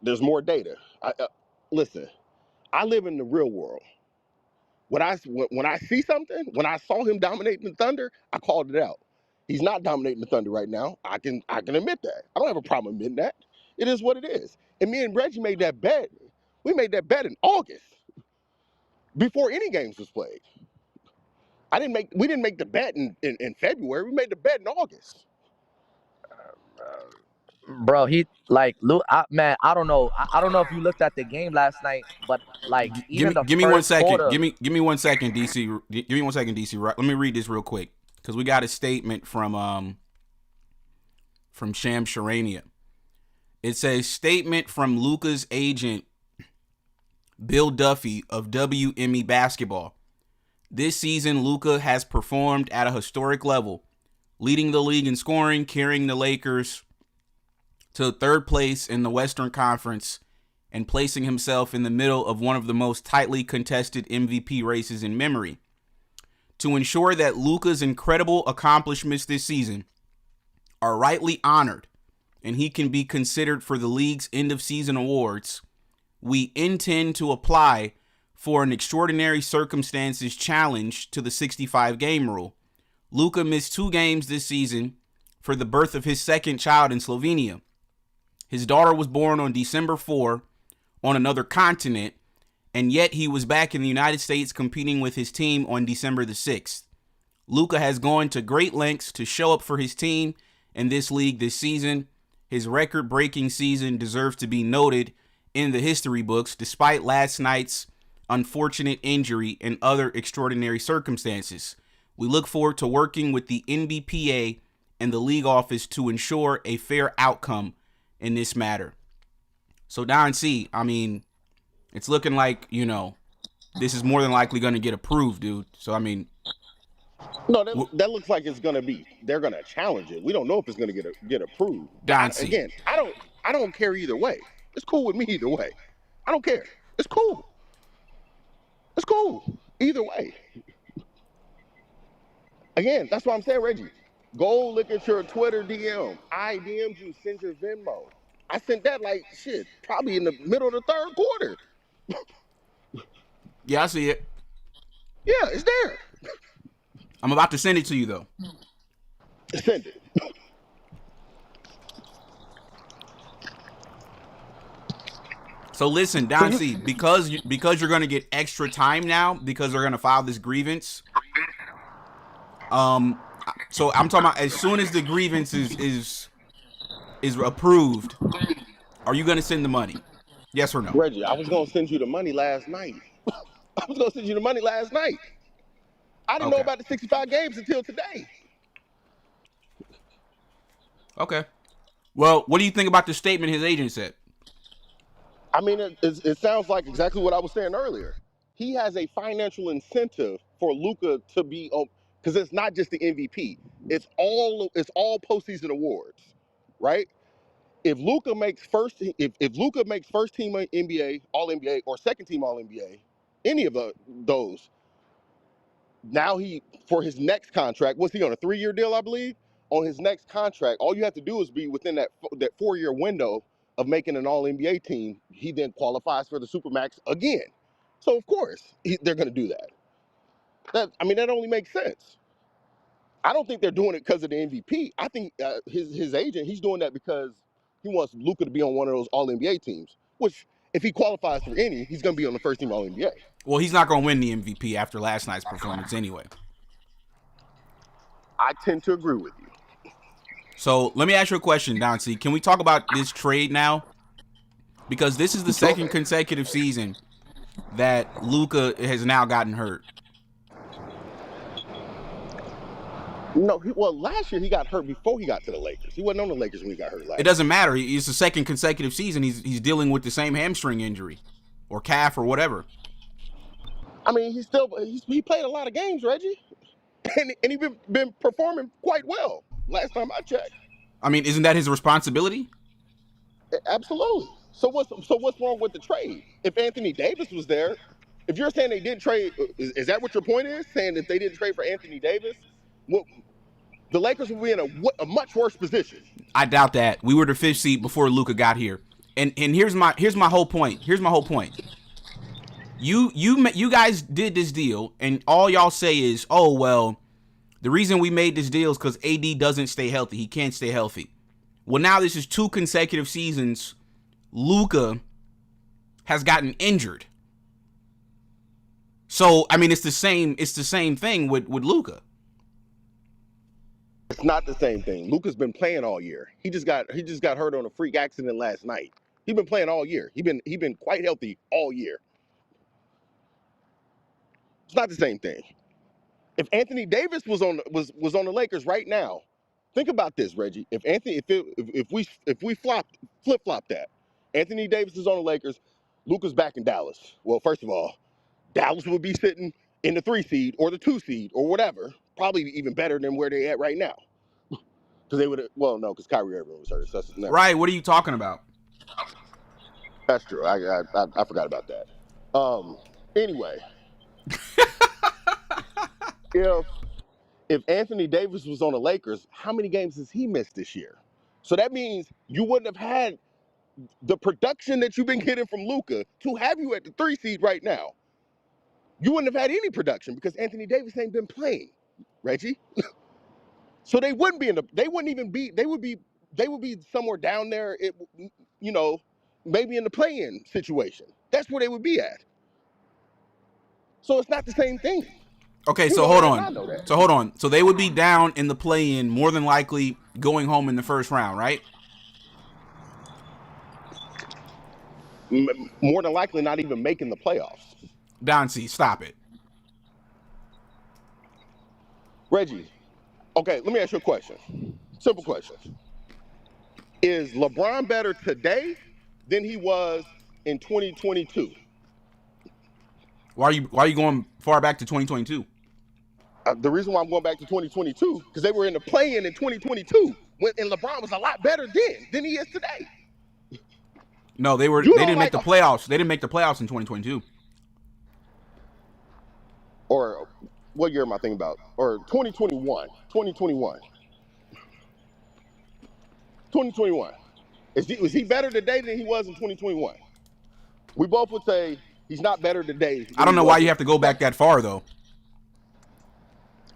There's more data. Listen, I live in the real world. When I see something, when I saw him dominating the Thunder, I called it out. He's not dominating the Thunder right now. I can admit that. I don't have a problem admitting that. It is what it is. And me and Reggie made that bet. We made that bet in August, before any games was played. We didn't make the bet in February. We made the bet in August. Bro, he like Luke. Man, I don't know. I don't know if you looked at the game last night, but like even give me 1 second. Quarter, Give me 1 second, DC. Give me 1 second, DC. Right, let me read this real quick because we got a statement from Sham Charania. It says, statement from Luka's agent Bill Duffy of WME Basketball. This season, Luka has performed at a historic level, leading the league in scoring, carrying the Lakers to third place in the Western Conference, and placing himself in the middle of one of the most tightly contested MVP races in memory. To ensure that Luka's incredible accomplishments this season are rightly honored and he can be considered for the league's end-of-season awards, we intend to apply for an extraordinary circumstances challenge to the 65-game rule. Luka missed 2 games this season for the birth of his second child in Slovenia. His daughter was born on December 4 on another continent, and yet he was back in the United States competing with his team on December the 6th. Luka has gone to great lengths to show up for his team in this league this season. His record-breaking season deserves to be noted in the history books despite last night's unfortunate injury and other extraordinary circumstances. We look forward to working with the NBPA and the league office to ensure a fair outcome in this matter. So Don C, I mean, it's looking like, this is more than likely going to get approved, dude. So, I mean. No, that looks like it's going to be. They're going to challenge it. We don't know if it's going to get approved. Don C. Again, I don't care either way. It's cool with me either way. I don't care. It's cool. It's cool. Either way. Again, that's what I'm saying, Reggie. Go look at your Twitter DM. I DM'd you, send your Venmo. I sent that probably in the middle of the third quarter. Yeah, I see it. Yeah, it's there. I'm about to send it to you, though. Send it. So listen, Don C, because you're going to get extra time now because they're going to file this grievance. So I'm talking about as soon as the grievance is approved, are you going to send the money? Yes or no? Reggie, I was gonna send you the money last night. I was gonna send you the money last night. I didn't know about the 65 games until today. Okay. Well, what do you think about the statement his agent said? I mean, it sounds like exactly what I was saying earlier. He has a financial incentive for Luka to be on, because it's not just the MVP. It's all postseason awards, right? If Luka makes first team NBA, All NBA, or second team All NBA, any of those, now for his next contract, was he on a 3-year deal, I believe? On his next contract, all you have to do is be within that 4-year window of making an All NBA team. He then qualifies for the Supermax again. So of course they're going to do that. That only makes sense. I don't think they're doing it because of the MVP. I think his agent, he's doing that because he wants Luka to be on one of those All NBA teams. Which, if he qualifies for any, he's going to be on the first team All NBA. Well, he's not going to win the MVP after last night's performance anyway. I tend to agree with you. So let me ask you a question, Don C. Can we talk about this trade now? Because this is the second consecutive season that Luka has now gotten hurt. No, last year he got hurt before he got to the Lakers. He wasn't on the Lakers when he got hurt last year. It doesn't matter. It's the second consecutive season. He's dealing with the same hamstring injury or calf or whatever. I mean, he played a lot of games, Reggie, and he's been performing quite well. Last time I checked. I mean, isn't that his responsibility? Absolutely. So what's wrong with the trade? If Anthony Davis was there, if you're saying they didn't trade, is that what your point is? Saying that they didn't trade for Anthony Davis, the Lakers would be in a much worse position. I doubt that. We were the 5th seed before Luka got here, and here's my whole point. You guys did this deal, and all y'all say is, oh well, the reason we made this deal is because AD doesn't stay healthy. He can't stay healthy. Well, now this is 2 consecutive seasons. Luka has gotten injured. So I mean, it's the same thing with Luka. It's not the same thing. Luka's been playing all year. He just got hurt on a freak accident last night. He's been playing all year. He's been quite healthy all year. It's not the same thing. If Anthony Davis was on the Lakers right now, think about this, Reggie. If we flip-flop that, Anthony Davis is on the Lakers, Luka's back in Dallas. Well, first of all, Dallas would be sitting in the 3 seed or the 2 seed or whatever, probably even better than where they're at right now. Because they would, well, no, because Kyrie Irving was hurt. So that's never. Right. What are you talking about? That's true. I forgot about that. Anyway, if Anthony Davis was on the Lakers, how many games has he missed this year? So that means you wouldn't have had the production that you've been getting from Luka to have you at the 3 seed right now. You wouldn't have had any production because Anthony Davis ain't been playing, Reggie. So they would be somewhere down there, maybe in the play-in situation. That's where they would be at. So it's not the same thing. Okay, so hold on. So they would be down in the play-in, more than likely going home in the first round, right? More than likely not even making the playoffs. Don C, stop it. Reggie, okay, let me ask you a question. Simple question. Is LeBron better today than he was in 2022? Why are you going far back to 2022? The reason why I'm going back to 2022, because they were in the play-in 2022, and LeBron was a lot better then than he is today. No, they didn't make the playoffs. They didn't make the playoffs in 2022. Or what year am I thinking about? Or 2021. 2021. Was he better today than he was in 2021? We both would say he's not better today. I don't know why you have to go back that far, though.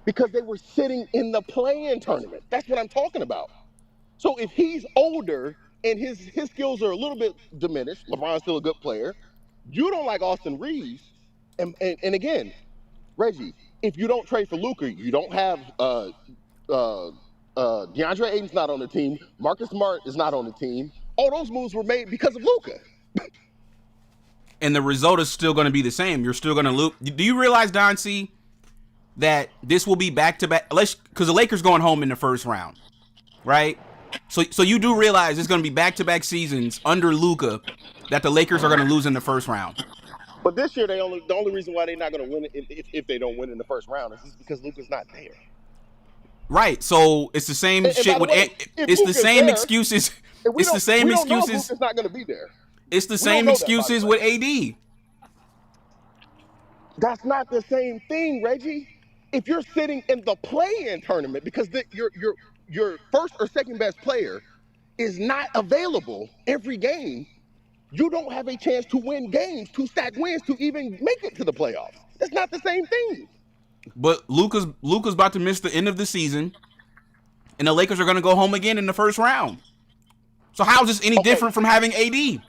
Because they were sitting in the play-in tournament. That's what I'm talking about. So if he's older and his skills are a little bit diminished. LeBron's still a good player. You don't like Austin Reeves, and again, Reggie, if you don't trade for Luka, you don't have DeAndre Ayton's not on the team. Marcus Smart is not on the team. All those moves were made because of Luka. And the result is still going to be the same. You're still going to lose. Do you realize, Don C, that this will be back-to-back? Because the Lakers going home in the first round, right? So you do realize it's going to be back-to-back seasons under Luka that the Lakers are going to lose in the first round. But this year, the only reason why they're not going to win if they don't win in the first round is just because Luka's not there. Right. So it's the same shit with it's the same excuses. It's the same excuses. Luka's not going to be there. It's the same excuses with AD. That's not the same thing, Reggie. If you're sitting in the play-in tournament because your first or second best player is not available every game, you don't have a chance to win games, to stack wins, to even make it to the playoffs. That's not the same thing. But Luka's about to miss the end of the season, and the Lakers are going to go home again in the first round. So how is this any different from having AD?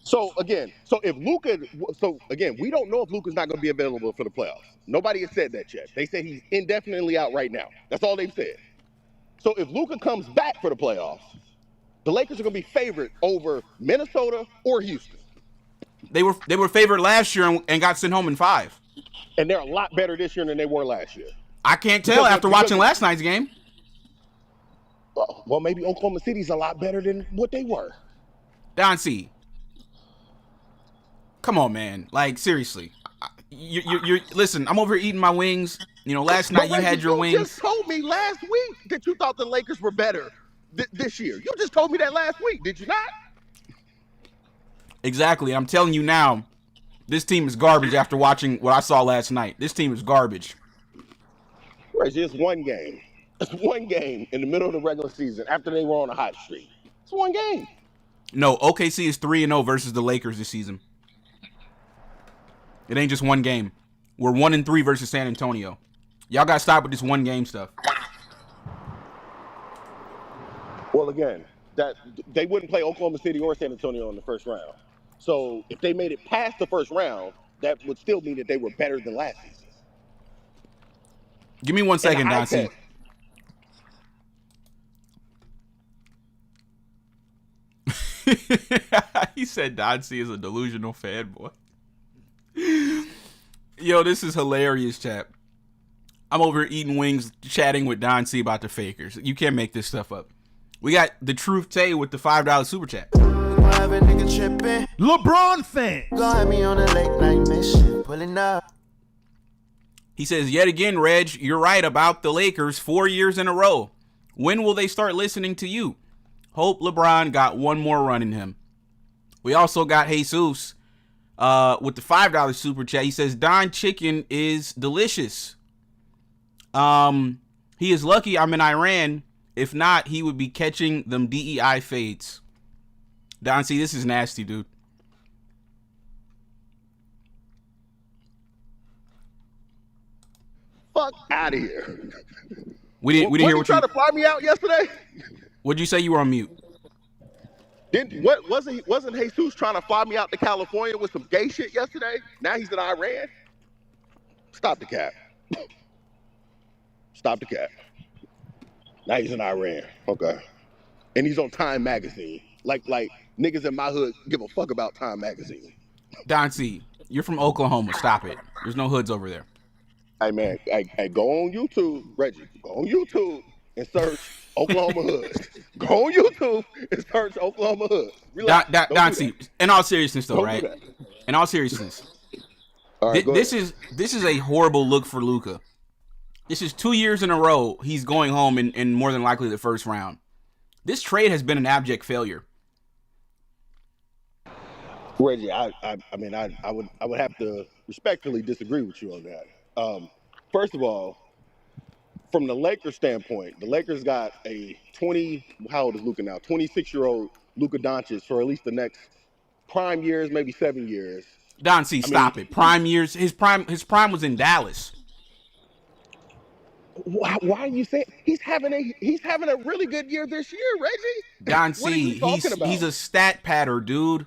So again, we don't know if Luka's not going to be available for the playoffs. Nobody has said that yet. They say he's indefinitely out right now. That's all they've said. So if Luka comes back for the playoffs, the Lakers are going to be favored over Minnesota or Houston. They were favored last year and got sent home in 5. And they're a lot better this year than they were last year. I can't tell after watching last night's game. Well, maybe Oklahoma City's a lot better than what they were. Don C. Come on, man. Like, seriously. You're listen, I'm over here eating my wings. You know, last night you had your wings. You just told me last week that you thought the Lakers were better this year. You just told me that last week, did you not? Exactly. I'm telling you now, this team is garbage after watching what I saw last night. This team is garbage. Reggie, it's one game. It's one game in the middle of the regular season after they were on a hot streak. It's one game. No, OKC is 3-0 versus the Lakers this season. It ain't just one game. We're 1-3 versus San Antonio. Y'all got to stop with this one game stuff. Well, again, that they wouldn't play Oklahoma City or San Antonio in the first round. So if they made it past the first round, that would still mean that they were better than last season. Give me 1 second, Don C. He said Don C is a delusional fanboy. Yo, this is hilarious, chat. I'm over here eating wings, chatting with Don C about the Fakers. You can't make this stuff up. We got the Truth Tay with the $5 super chat. LeBron fan. Got me on a late night mission, pulling up. He says, yet again, Reg, you're right about the Lakers 4 years in a row. When will they start listening to you? Hope LeBron got one more run in him. We also got Jesus with the $5 super chat. He says, Don chicken is delicious. He is lucky I'm in Iran. If not, he would be catching them DEI fades. Don, see, this is nasty, dude. Fuck out of here. We didn't hear what you trying to fly me out yesterday. What'd you say? You were on mute. Wasn't Jesus trying to fly me out to California with some gay shit yesterday? Now he's in Iran. Stop the cap. Stop the cap. Now he's in Iran. Okay. And he's on Time Magazine. Like niggas in my hood give a fuck about Time Magazine. Don C, you're from Oklahoma. Stop it. There's no hoods over there. Hey, man. Hey, go on YouTube, Reggie. Go on YouTube and search Oklahoma hoods. Go on YouTube and search Oklahoma hoods. Don C, in all seriousness, though, right? In all seriousness, all right, this is a horrible look for Luka. This is 2 years in a row he's going home in more than likely the first round. This trade has been an abject failure. Reggie, I would have to respectfully disagree with you on that. First of all, from the Lakers standpoint, the Lakers got a how old is Luka now? 26-year-old Luka Doncic for at least the next prime years, maybe 7 years. Don C, stop it. Prime years. His prime was in Dallas. Why are you saying he's having a really good year this year, Reggie? Don What are you C, talking he's about? a stat patter, dude.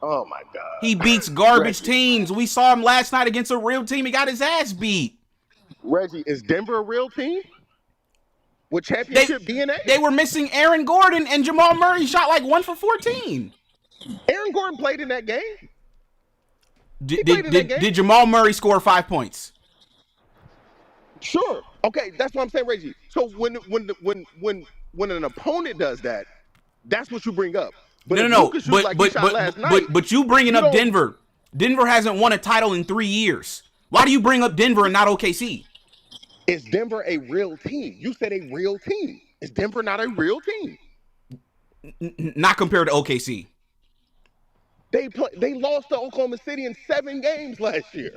Oh my He God, beats garbage Reggie. teams. We saw him last night against a real team. He got his ass beat. Reggie, is Denver a real team with They championship DNA? they were missing Aaron Gordon, and Jamal Murray shot like 1 for 14. Aaron Gordon played in that game. He Did played did in that did, game. did Jamal Murray score 5 points? Sure. Okay, that's what I'm saying, Reggie. So when an opponent does that, that's what you bring up. But if No. Luka shoots like he shot last night, But you bringing you up don't. Denver. Denver hasn't won a title in 3 years. Why do you bring up Denver and not OKC? Is Denver a real team? You said a real team. Is Denver not a real team? Not compared to OKC. They lost to Oklahoma City in 7 games last year.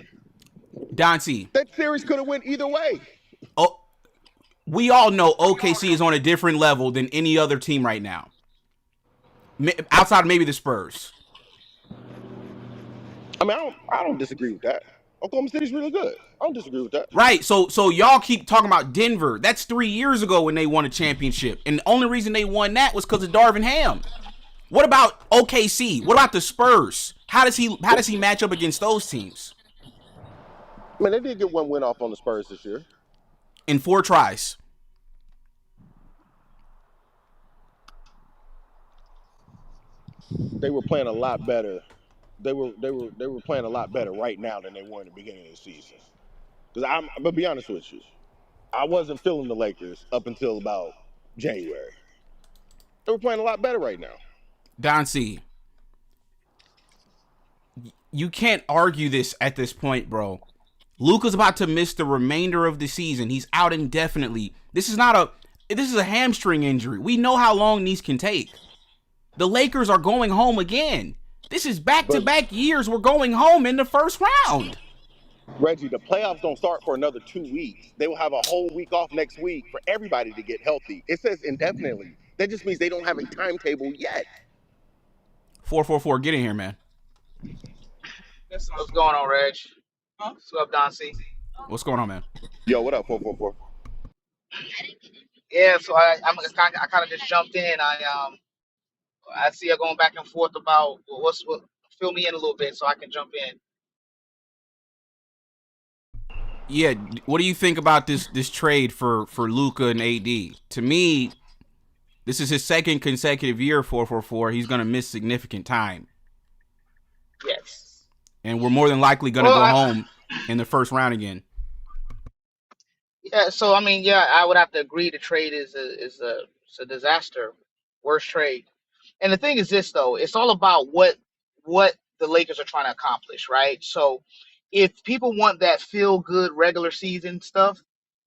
Don C. That series could have went either way. Oh, we all know OKC is on a different level than any other team right now. Outside of maybe the Spurs. I mean, I don't disagree with that. Oklahoma City's really good. I don't disagree with that. Right. So y'all keep talking about Denver. That's 3 years ago when they won a championship. And the only reason they won that was because of Darvin Ham. What about OKC? What about the Spurs? How does he match up against those teams? I mean, they did get one win off on the Spurs this year. In 4 tries. They were playing a lot better. They were playing a lot better right now than they were in the beginning of the season. Because I'm gonna be honest with you, I wasn't feeling the Lakers up until about January. They were playing a lot better right now. Don C, you can't argue this at this point, bro. Luka's about to miss the remainder of the season. He's out indefinitely. This is a hamstring injury. We know how long these can take. The Lakers are going home again. This is back-to-back years we're going home in the first round. Reggie, the playoffs don't start for another 2 weeks. They will have a whole week off next week for everybody to get healthy. It says indefinitely. That just means they don't have a timetable yet. 444, get in here, man. What's going on, Reg? What's up, Don C? What's going on, man? Yo, what up, 444? Yeah, so I kind of just jumped in. I see you going back and forth about what. Fill me in a little bit so I can jump in. Yeah, what do you think about this trade for Luka and AD? To me, this is his second consecutive year, 444. He's going to miss significant time. Yes. And we're more than likely going to go home in the first round again. Yeah, so I mean, yeah, I would have to agree the trade is a disaster, worst trade. And the thing is this though, it's all about what the Lakers are trying to accomplish, right? So if people want that feel good regular season stuff,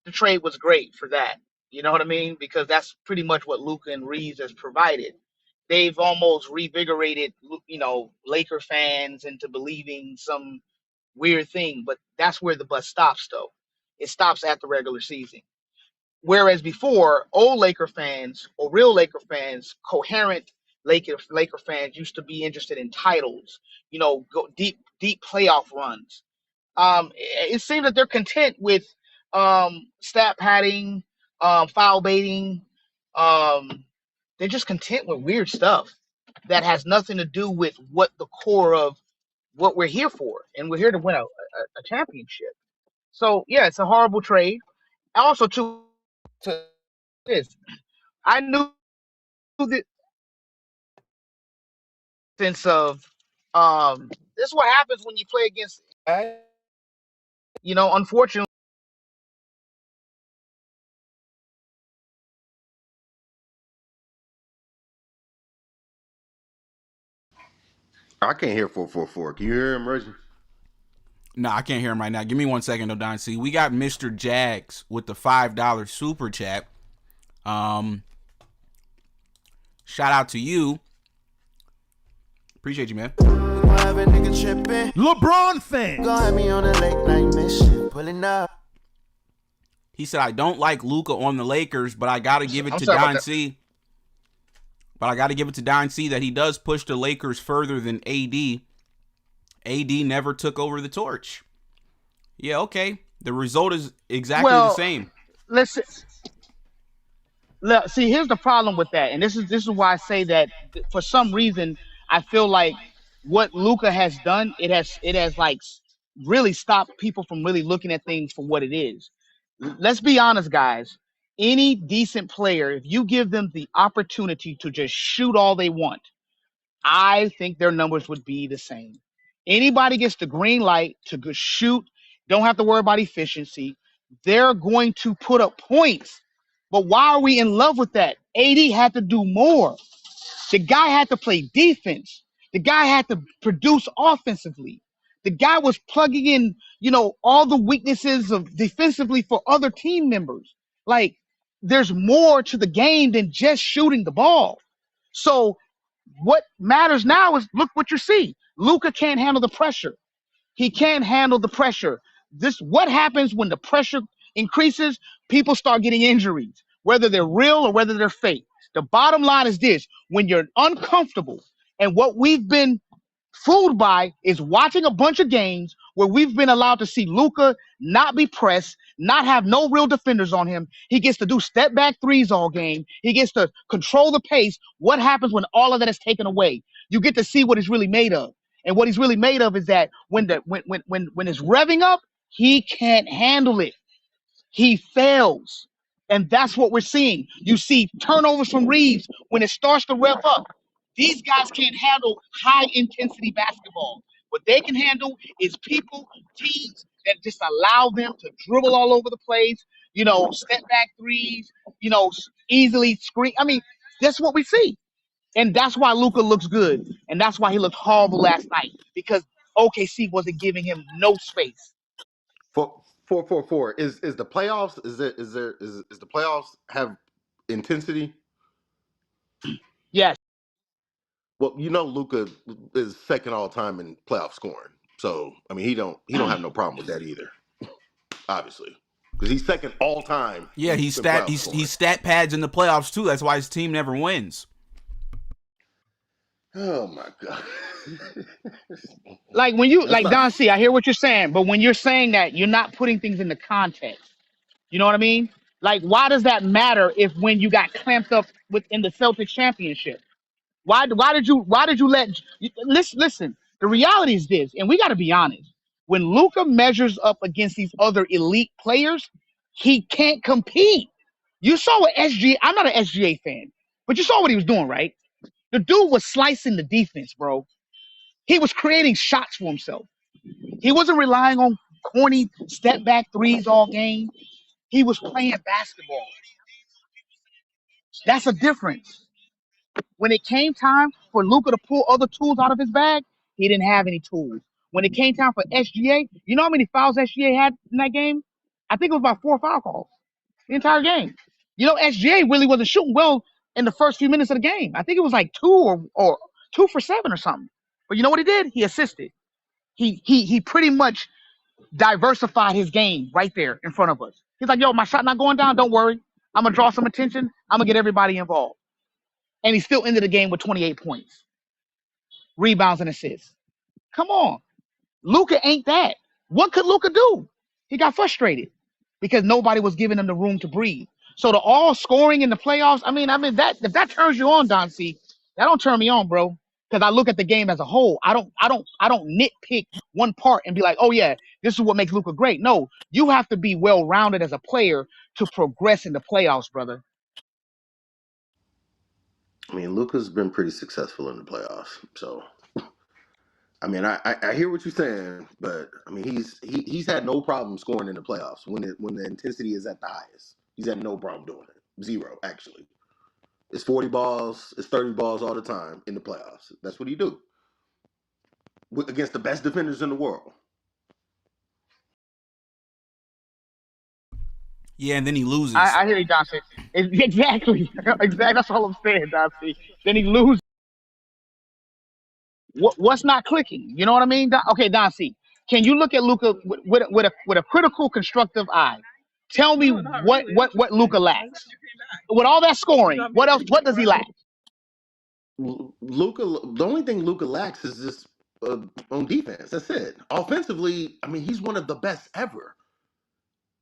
the trade was great for that. You know what I mean? Because that's pretty much what Luka and Reeves has provided. They've almost revigorated, Laker fans into believing some weird thing, but that's where the bus stops though. It stops at the regular season. Whereas before, old Laker fans or real Laker fans, coherent Laker fans used to be interested in titles, go deep playoff runs. It seems that they're content with stat padding, foul baiting. They're just content with weird stuff that has nothing to do with what the core of what we're here for, and we're here to win a championship. So yeah, it's a horrible trade. Also, to this, I knew that sense of this is what happens when you play against, unfortunately. I can't hear 444. Can you hear him, Reggie? No, I can't hear him right now. Give me 1 second, though, Don C. We got Mr. Jags with the $5 super chat. Shout out to you. Appreciate you, man. LeBron fan. He said, I don't like Luka on the Lakers, but I got to give it to Don C. But I got to give it to Don C that he does push the Lakers further than AD. AD never took over the torch. Yeah, okay. The result is exactly the Well, same. listen. Look, see, here's the problem with that, and this is why I say that for some reason I feel like what Luca has done, it has like really stopped people from really looking at things for what it is. Let's be honest, guys. Any decent player, if you give them the opportunity to just shoot all they want, I think their numbers would be the same. Anybody gets the green light to go shoot, don't have to worry about efficiency. They're going to put up points. But why are we in love with that? AD had to do more. The guy had to play defense. The guy had to produce offensively. The guy was plugging in, all the weaknesses of defensively for other team members. Like, there's more to the game than just shooting the ball. So what matters now is look what you see. Luka can't handle the pressure. He can't handle the pressure. What happens when the pressure increases? People start getting injuries, whether they're real or whether they're fake. The bottom line is this: when you're uncomfortable, and what we've been fooled by is watching a bunch of games where we've been allowed to see Luka not be pressed, not have no real defenders on him. He gets to do step back threes all game. He gets to control the pace. What happens when all of that is taken away? You get to see what he's really made of. And what he's really made of is that when it's revving up, he can't handle it. He fails. And that's what we're seeing. You see turnovers from Reeves when it starts to rev up. These guys can't handle high intensity basketball. What they can handle is teams that just allow them to dribble all over the place, step back threes, easily screen. I mean, that's what we see. And that's why Luka looks good. And that's why he looked horrible last night, because OKC wasn't giving him no space. 4-4-4 is the playoffs. Is the playoffs have intensity? Yes. Well, Luka is second all time in playoff scoring. So I mean, he don't have no problem with that either. Obviously, because he's second all time. Yeah, he's stat pads in the playoffs too. That's why his team never wins. Oh my god! Like when you Don C, I hear what you're saying, but when you're saying that, you're not putting things into context. You know what I mean? Like, why does that matter if when you got clamped up within the Celtics championship? Why did you listen? The reality is this, and we got to be honest. When Luka measures up against these other elite players, he can't compete. You saw what SGA. I'm not an SGA fan, but you saw what he was doing, right? The dude was slicing the defense, bro. He was creating shots for himself. He wasn't relying on corny step back threes all game. He was playing basketball. That's a difference. When it came time for Luka to pull other tools out of his bag, he didn't have any tools. When it came time for SGA, you know how many fouls SGA had in that game? I think it was about 4 foul calls the entire game. SGA really wasn't shooting well in the first few minutes of the game. I think it was like 2 for 7 or something. But you know what he did? He assisted. He pretty much diversified his game right there in front of us. He's like, yo, my shot not going down. Don't worry. I'm going to draw some attention. I'm going to get everybody involved. And he still ended the game with 28 points, rebounds, and assists. Come on. Luka ain't that. What could Luka do? He got frustrated because nobody was giving him the room to breathe. So the all scoring in the playoffs, I mean that if that turns you on, Don C, that don't turn me on, bro. Because I look at the game as a whole. I don't nitpick one part and be like, oh yeah, this is what makes Luka great. No, you have to be well rounded as a player to progress in the playoffs, brother. I mean, Luka's been pretty successful in the playoffs. So, I mean, I hear what you're saying, but I mean, he's had no problem scoring in the playoffs when the intensity is at the highest. He's had no problem doing it. Zero, actually. It's 40 balls, it's 30 balls all the time in the playoffs. That's what he do against the best defenders in the world. Yeah, and then he loses. I hear you, Don C. Exactly. That's all I'm saying, Don C. Then he loses. What's not clicking? You know what I mean? Okay, Don C. Can you look at Luka with a critical, constructive eye? Tell me what Luka lacks. With all that scoring, what else? What does he lack? Luka, the only thing Luka lacks is just on defense. That's it. Offensively, I mean, he's one of the best ever.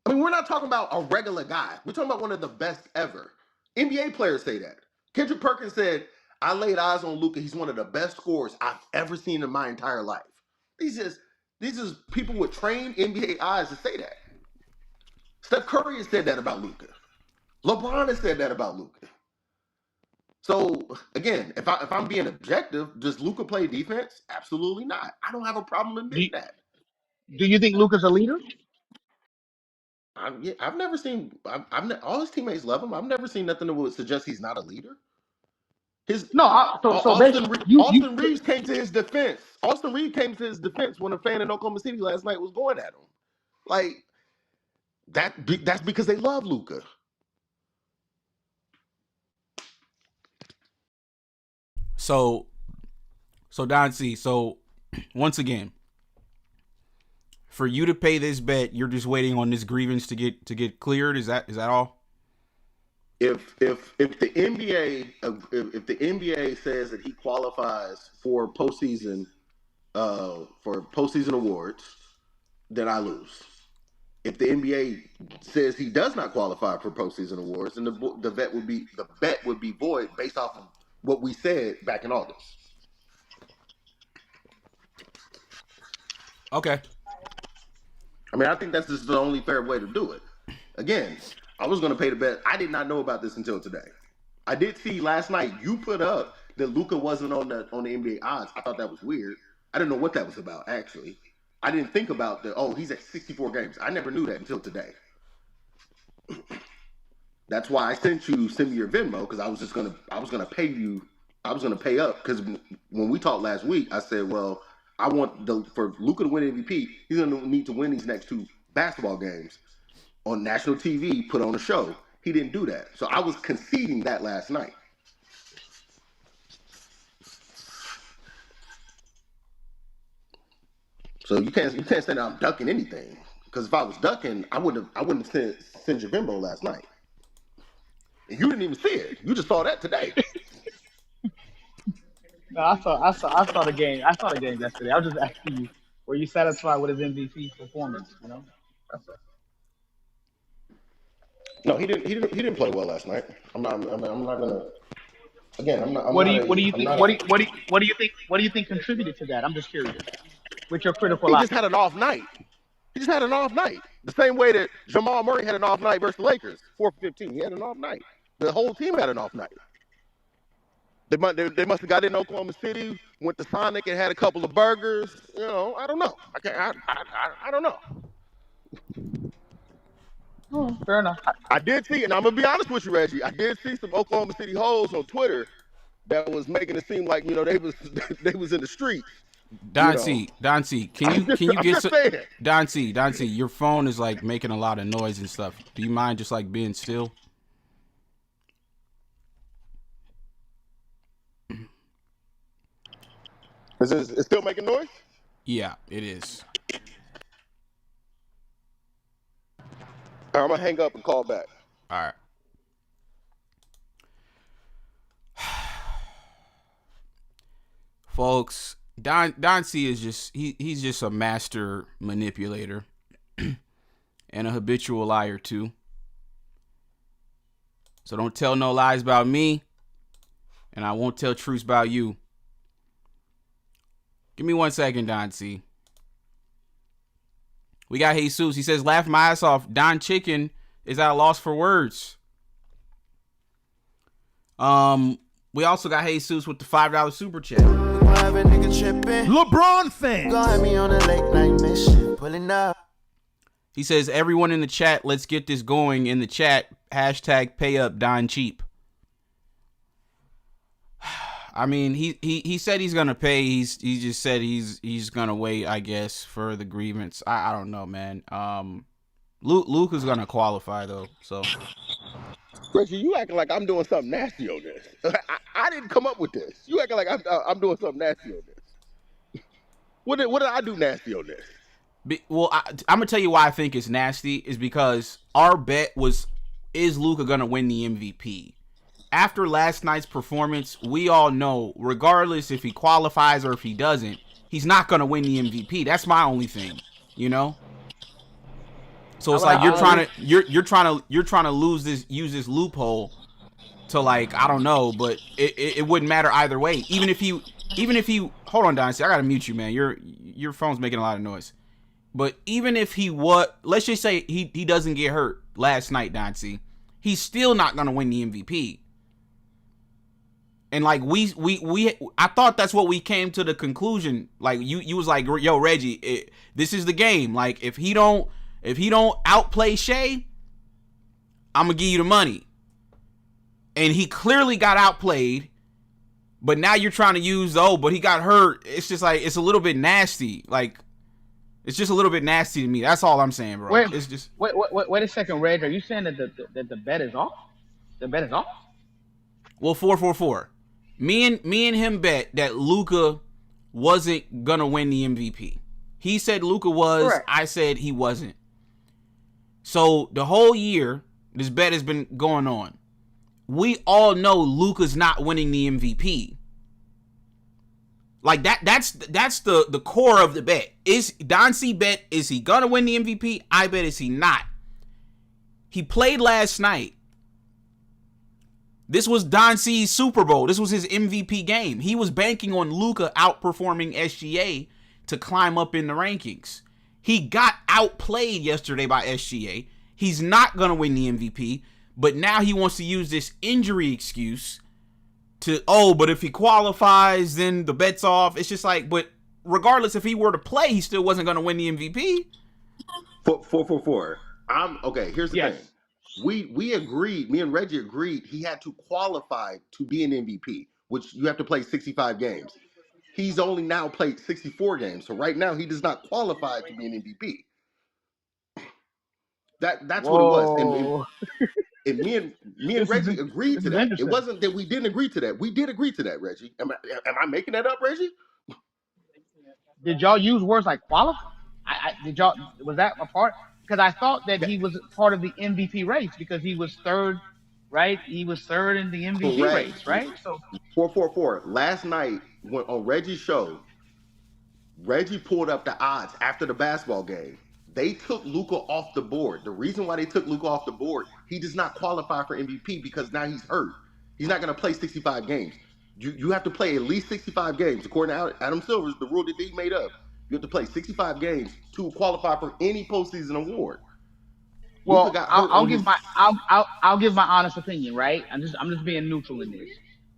I mean, we're not talking about a regular guy. We're talking about one of the best ever. NBA players say that. Kendrick Perkins said, I laid eyes on Luka. He's one of the best scorers I've ever seen in my entire life. These is people with trained NBA eyes to say that. Steph Curry has said that about Luka. LeBron has said that about Luka. So again, if I'm being objective, does Luka play defense? Absolutely not. I don't have a problem admitting that. Do you think Luka's a leader? I've never seen. All his teammates love him. I've never seen nothing that would suggest he's not a leader. So basically, Austin Reeves came to his defense. Austin Reeves came to his defense when a fan in Oklahoma City last night was going at him. Like that's because they love Luka. So Don C. So once again, for you to pay this bet, you're just waiting on this grievance to get cleared. Is that all? If the NBA says that he qualifies for postseason awards, then I lose. If the NBA says he does not qualify for postseason awards, then the bet would be void based off of what we said back in August. Okay. I mean, I think that's just the only fair way to do it. Again, I was going to pay the bet. I did not know about this until today. I did see last night you put up that Luka wasn't on the NBA odds. I thought that was weird. I didn't know what that was about, actually. I didn't think about he's at 64 games. I never knew that until today. That's why I send me your Venmo, because I was gonna pay you. I was gonna pay up, because when we talked last week, I said, well, I want for Luka to win MVP, he's gonna need to win these next 2 basketball games on national TV, put on a show. He didn't do that. So I was conceding that last night. So you can't say that I'm ducking anything, because if I was ducking, I wouldn't send you Venmo last night. And you didn't even see it. You just saw that today. No, I saw the game. I saw the game yesterday. I was just asking you, were you satisfied with his MVP performance? You know, that's it. No, he didn't play well last night. I'm not gonna. Again, I'm not. What do you think contributed to that? I'm just curious. With your critical eye. He just had an off night. The same way that Jamal Murray had an off night versus the Lakers, 4-15. He had an off night. The whole team had an off night. They must have got in Oklahoma City, went to Sonic and had a couple of burgers. You know, I don't know. I don't know. Oh, fair enough. I did see, and I'm gonna be honest with you, Reggie. I did see some Oklahoma City hoes on Twitter that was making it seem like they was in the streets. Don C, can you get some? Don C, your phone is like making a lot of noise and stuff. Do you mind just like being still? Is it still making noise? Yeah, it is. All right, I'm gonna hang up and call back. All right. Folks, Don C is just he's just a master manipulator and a habitual liar too. So don't tell no lies about me, and I won't tell truths about you. Give me 1 second, Don C. We got Jesus. He says, laugh my ass off. Don Chicken is at a loss for words. We also got Jesus with the $5 super chat. LeBron fan. He says, everyone in the chat, let's get this going in the chat. Hashtag pay up Don Cheap. I mean, he said he's gonna pay. He just said he's gonna wait, I guess, for the grievance. I don't know, man. Luka's gonna qualify though, so. Reggie, you acting like I'm doing something nasty on this. I didn't come up with this. You acting like I'm doing something nasty on this. What did I do nasty on this? Well, I'm gonna tell you why I think it's nasty is because our bet was, is Luka gonna win the MVP? After last night's performance, we all know, regardless if he qualifies or if he doesn't, he's not gonna win the MVP. That's my only thing, you know. So it's like you're trying to use this loophole to, like, I don't know, but it wouldn't matter either way. Even if he hold on, Dynasty, I gotta mute you, man. Your phone's making a lot of noise. But even if let's just say he doesn't get hurt last night, Dynasty, he's still not gonna win the MVP. And like I thought that's what we came to the conclusion. Like you was like, yo, Reggie, this is the game. Like if he don't outplay Shea, I'm gonna give you the money. And he clearly got outplayed. But now you're trying to use but he got hurt. It's just like it's a little bit nasty. Like it's just a little bit nasty to me. That's all I'm saying, bro. It's just wait a second, Reg. Are you saying that the bet is off? The bet is off? Well, 444. Me and him bet that Luka wasn't gonna win the MVP. He said Luka was. Correct. I said he wasn't. So the whole year, this bet has been going on. We all know Luka's not winning the MVP. Like that's the core of the bet. Is Don C bet, is he gonna win the MVP? I bet is he not. He played last night. This was Don C's Super Bowl. This was his MVP game. He was banking on Luka outperforming SGA to climb up in the rankings. He got outplayed yesterday by SGA. He's not gonna win the MVP, but now he wants to use this injury excuse to, but if he qualifies, then the bet's off. It's just like, but regardless, if he were to play, he still wasn't going to win the MVP. 444. Okay. Here's the thing. We agreed. Me and Reggie agreed he had to qualify to be an MVP, which you have to play 65 games. He's only now played 64 games, so right now he does not qualify to be an MVP. That's what it was. And me and Reggie agreed to that. It wasn't that we didn't agree to that. We did agree to that, Reggie. Am I making that up, Reggie? Did y'all use words like qualify? Was that a part? Because I thought that he was part of the MVP race because he was third, right? He was third in the MVP race, right? So 444. Last night on Reggie's show, Reggie pulled up the odds after the basketball game. They took Luka off the board. The reason why they took Luka off the board, he does not qualify for MVP because now he's hurt. He's not going to play 65 games. You have to play at least 65 games. According to Adam Silver's, the rule that he made up, you have to play 65 games to qualify for any postseason award. Well, I'll give my honest opinion, right? I'm just being neutral in this.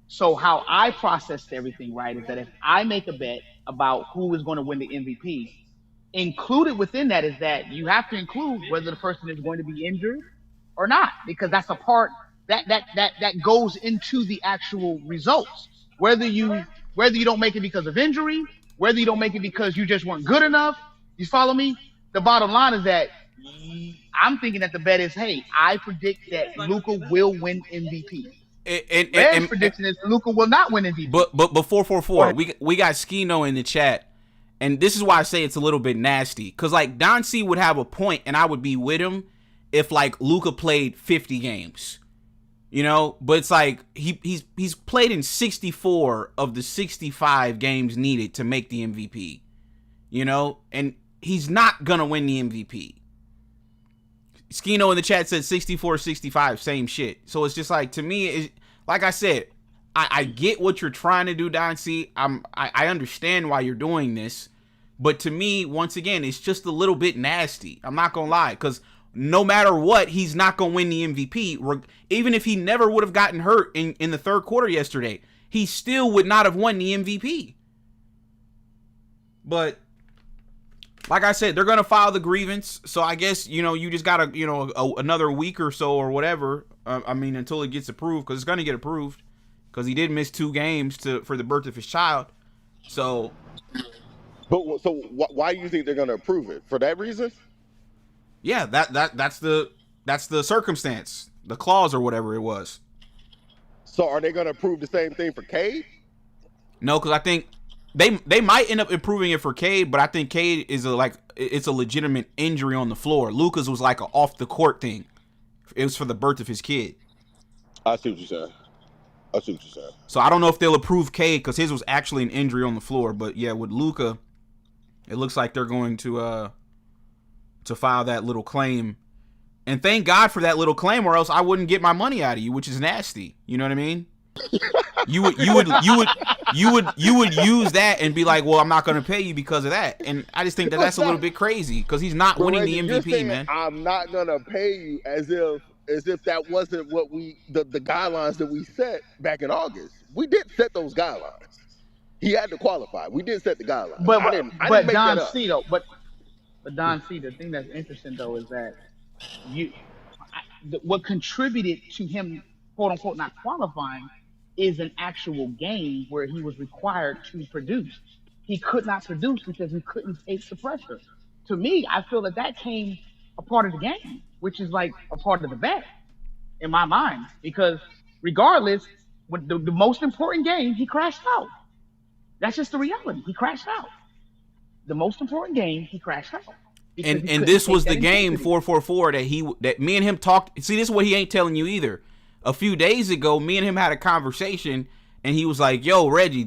So how I processed everything, right, is that if I make a bet about who is going to win the MVP, included within that is that you have to include whether the person is going to be injured or not, because that's a part that goes into the actual results. Whether you don't make it because of injury, whether you don't make it because you just weren't good enough, you follow me? The bottom line is that I'm thinking that the bet is, hey, I predict that Luka will win MVP. And prediction is Luka will not win MVP. But 444, we got Skino in the chat. And this is why I say it's a little bit nasty. Because, like, Don C would have a point, and I would be with him if, like, Luka played 50 games. You know? But it's like, he's played in 64 of the 65 games needed to make the MVP. You know? And he's not going to win the MVP. Skino in the chat said 64-65, same shit. So it's just like, to me, like I said, I get what you're trying to do, Don C. I understand why you're doing this. But to me, once again, it's just a little bit nasty. I'm not going to lie. Because no matter what, he's not going to win the MVP. Even if he never would have gotten hurt in the third quarter yesterday, he still would not have won the MVP. But like I said, they're going to file the grievance. So I guess, you just got to, another week or so or whatever. Until it gets approved, because it's going to get approved. Because he did miss 2 games for the birth of his child. So. But so why do you think they're going to approve it? For that reason? Yeah, that's the circumstance, the clause or whatever it was. So are they going to approve the same thing for Cade? No, because I think they might end up approving it for Cade, but I think Cade is it's a legitimate injury on the floor. Luka's was like an off the court thing. It was for the birth of his kid. I see what you're saying. So I don't know if they'll approve Cade because his was actually an injury on the floor. But yeah, with Luka, it looks like they're going to to file that little claim. And thank God for that little claim, or else I wouldn't get my money out of you, which is nasty. You know what I mean? You would use that and be like, well, I'm not going to pay you because of that. And I just think that's a little bit crazy because he's not winning the MVP, man. I'm not going to pay you as if that wasn't what the guidelines that we set back in August. We did set those guidelines. He had to qualify. We did set the guidelines. But I didn't make Don that up. C though, but Don C, the thing that's interesting though is that what contributed to him quote unquote not qualifying is an actual game where he was required to produce. He could not produce because he couldn't take the pressure. To me, I feel that came a part of the game, which is like a part of the bet in my mind. Because regardless, with the most important game, he crashed out. That's just the reality. He crashed out. The most important game, he crashed out. And this was the game 444 that me and him talked. See, this is what he ain't telling you either. A few days ago, me and him had a conversation, and he was like, "Yo, Reggie,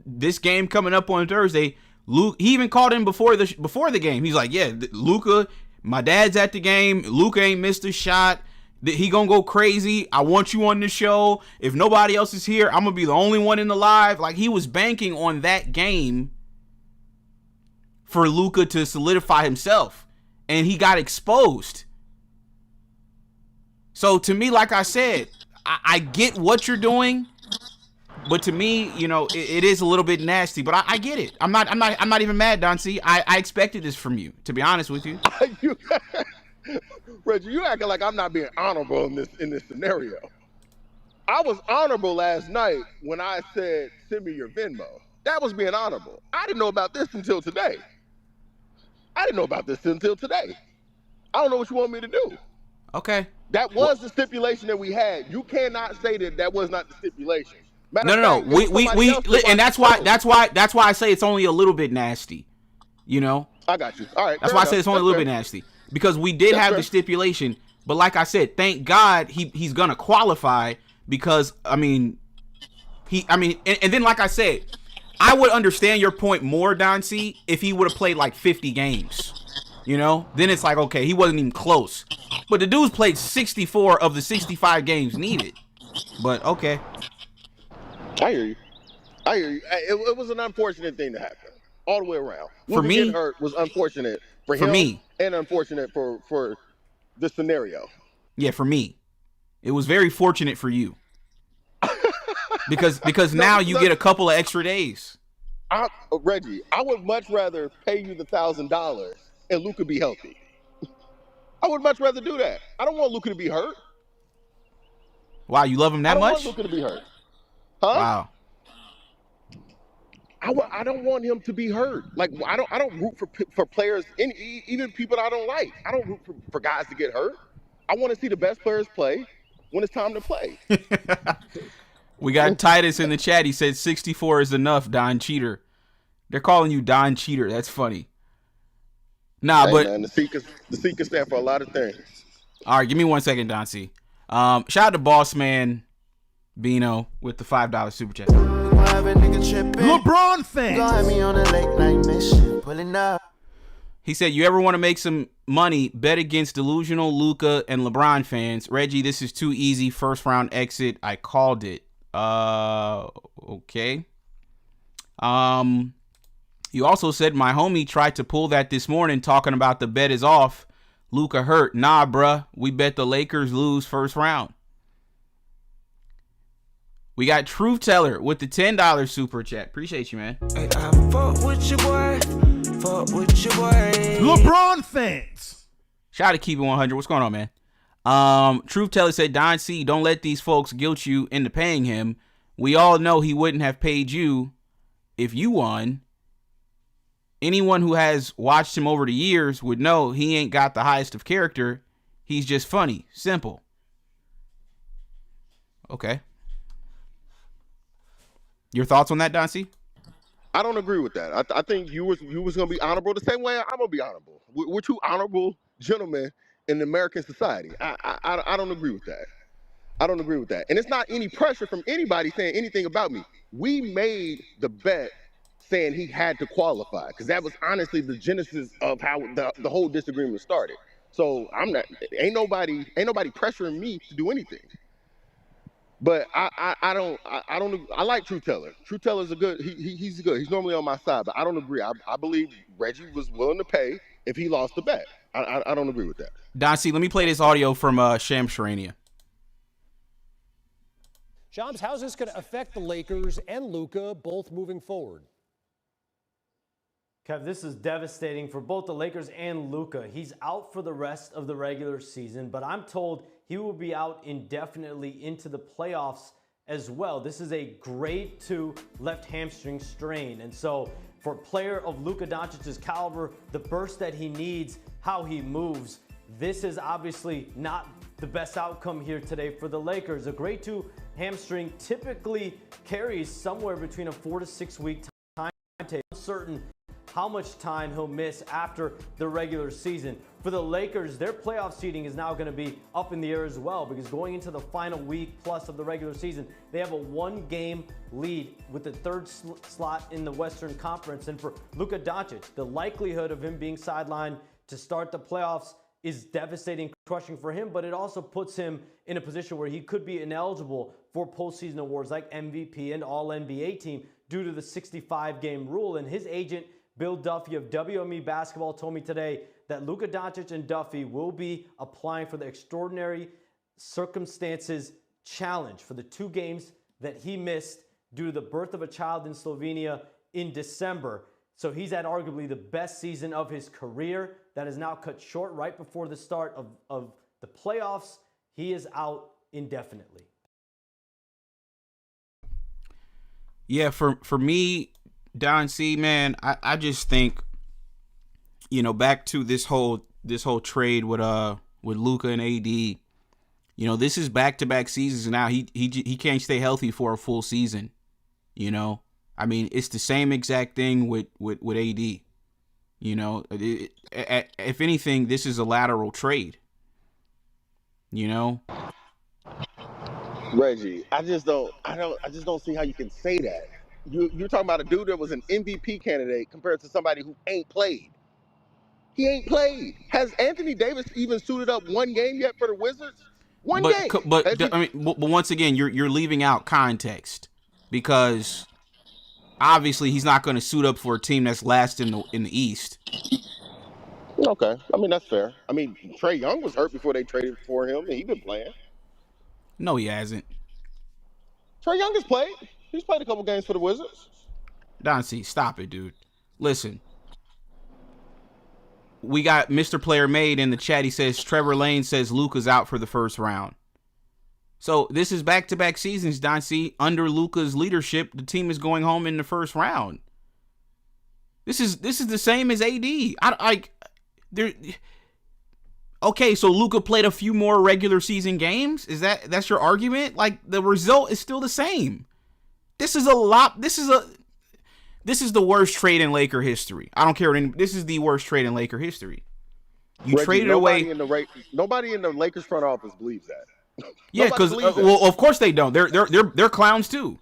this game coming up on Thursday." Luke, he even called him before the game. He's like, "Yeah, Luka, my dad's at the game. Luka ain't missed a shot. He gonna go crazy. I want you on the show. If nobody else is here, I'm gonna be the only one in the live." Like, he was banking on that game for Luka to solidify himself, and he got exposed. So to me, like I said, I get what you're doing, but to me, you know, it is a little bit nasty. But I get it. I'm not even mad, Don C. I expected this from you, to be honest with you. Reggie, you acting like I'm not being honorable in this scenario. I was honorable last night when I said, "Send me your Venmo." That was being honorable. I didn't know about this until today. I don't know what you want me to do. Okay. That was the stipulation that we had. You cannot say that was not the stipulation. No. We and that's why I say it's only a little bit nasty. You know? I got you. All right. That's why I say it's only a little bit nasty. Because we did have the stipulation, but like I said, thank God he's gonna qualify because and then like I said, I would understand your point more, Don C, if he would have played like 50 games. You know? Then it's like, okay, he wasn't even close. But the dude's played 64 of the 65 games needed. But okay. I hear you. It was an unfortunate thing to happen all the way around. For me, getting hurt was unfortunate for him and unfortunate for the scenario. Yeah, for me. It was very fortunate for you. because now you get a couple of extra days. Reggie, I would much rather pay you the $1,000 and Luka be healthy. I would much rather do that. I don't want Luka to be hurt. Wow, you love him that much? I don't want Luka to be hurt. Huh? Wow. I don't want him to be hurt. Like, I don't root for players, even people that I don't like. I don't root for guys to get hurt. I want to see the best players play when it's time to play. We got Titus in the chat. He said 64 is enough, Don Cheater. They're calling you Don Cheater. That's funny. Nah, hey, but man, the C can stand for a lot of things. All right, give me 1 second, Don C. Shout out to Boss Man Bino with the $5 super chat. LeBron fans. He said, "You ever want to make some money? Bet against delusional Luka and LeBron fans. Reggie, this is too easy. First round exit. I called it." Okay. You also said my homie tried to pull that this morning, talking about the bet is off. Luka hurt. Nah, bruh. We bet the Lakers lose first round. We got Truth Teller with the $10 super chat. Appreciate you, man. Hey, I fuck with your boy. Fuck with your boy. LeBron fans. Shout out to Keep It 100. What's going on, man? Truth Teller said, Don C, don't let these folks guilt you into paying him. We all know he wouldn't have paid you if you won. Anyone who has watched him over the years would know he ain't got the highest of character. He's just funny. Simple. Okay. Your thoughts on that, Don C? I don't agree with that. I think you was going to be honorable the same way I'm going to be honorable. We're two honorable gentlemen in American society. I don't agree with that. I don't agree with that. And it's not any pressure from anybody saying anything about me. We made the bet saying he had to qualify, because that was honestly the genesis of how the whole disagreement started. So ain't nobody pressuring me to do anything. But I like True Teller. True Teller's a good. He's good. He's normally on my side, but I don't agree. I believe Reggie was willing to pay if he lost the bet. I don't agree with that. Doncie, let me play this audio from Sham Charania. Shams, how's this going to affect the Lakers and Luka both moving forward? Kev, this is devastating for both the Lakers and Luka. He's out for the rest of the regular season, but I'm told he will be out indefinitely into the playoffs as well. This is a grade 2 left hamstring strain. And so for a player of Luka Doncic's caliber, the burst that he needs, how he moves, this is obviously not the best outcome here today for the Lakers. A grade 2 hamstring typically carries somewhere between a 4 to 6 week timetable. Uncertain how much time he'll miss after the regular season. For the Lakers, their playoff seeding is now going to be up in the air as well, because going into the final week plus of the regular season, they have a 1-game lead with the third slot in the Western Conference. And for Luka Doncic, the likelihood of him being sidelined to start the playoffs is devastating, crushing for him, but it also puts him in a position where he could be ineligible for postseason awards like MVP and All-NBA team due to the 65-game rule. And his agent, Bill Duffy of WME Basketball, told me today that Luka Doncic and Duffy will be applying for the Extraordinary Circumstances Challenge for the 2 games that he missed due to the birth of a child in Slovenia in December. So he's had arguably the best season of his career that is now cut short right before the start of the playoffs. He is out indefinitely. Yeah, for me, Don C, man, I just think, back to this whole trade with Luka and AD. This is back-to-back seasons now. He can't stay healthy for a full season. I mean, it's the same exact thing with AD. If anything, this is a lateral trade. Reggie, I just don't see how you can say that. You're talking about a dude that was an MVP candidate compared to somebody who ain't played. He ain't played. Has Anthony Davis even suited up 1 game yet for the Wizards? One game. But once again, you're leaving out context, because obviously he's not going to suit up for a team that's last in the East. Okay, I mean that's fair. I mean Trae Young was hurt before they traded for him, and he's been playing. No, he hasn't. Trae Young has played. He's played a couple games for the Wizards. Don C, stop it, dude. Listen. We got Mr. Player Made in the chat. He says Trevor Lane says Luka's out for the first round. So this is back-to-back seasons, Don C. Under Luka's leadership, the team is going home in the first round. This is the same as AD. Okay, so Luka played a few more regular season games? That's your argument? Like, the result is still the same. This is the worst trade in Laker history. I don't care this is the worst trade in Laker history. Reggie, traded away. Nobody in the Lakers front office believes that. Yeah, because of course they don't. They're clowns too.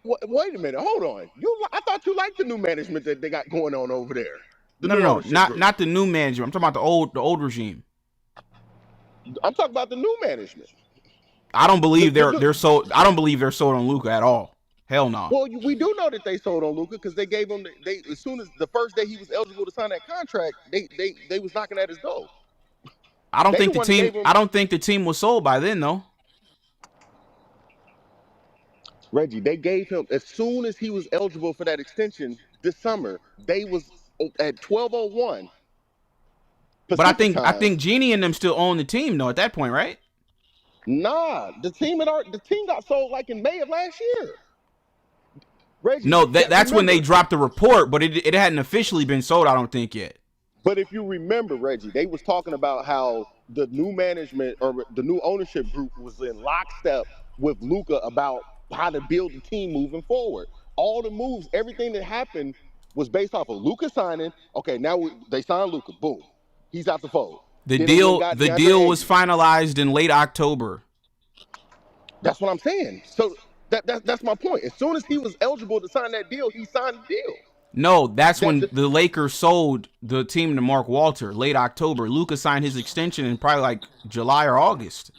Wait a minute, hold on. I thought you liked the new management that they got going on over there. No, not the new management. I'm talking about the old regime. I'm talking about the new management. I don't believe they're sold. I don't believe they're sold on Luka at all. Hell no. Well, we do know that they sold on Luka because they gave him as soon as the first day he was eligible to sign that contract, they was knocking at his door. I don't think the team was sold by then though. Reggie, they gave him as soon as he was eligible for that extension this summer. They was at 12:01. But I think Jeannie and them still own the team though at that point, right? Nah, the team got sold like in May of last year. Reggie, no, that's when they dropped the report, but it hadn't officially been sold, I don't think, yet. But if you remember, Reggie, they was talking about how the new management or the new ownership group was in lockstep with Luka about how to build the team moving forward. All the moves, everything that happened was based off of Luka signing. Okay, now they signed Luka. Boom, he's out the fold. The deal was finalized in late October. That's what I'm saying. That's my point. As soon as he was eligible to sign that deal, he signed the deal. No, that's when the Lakers sold the team to Mark Walter, late October. Luka signed his extension in probably like July or August.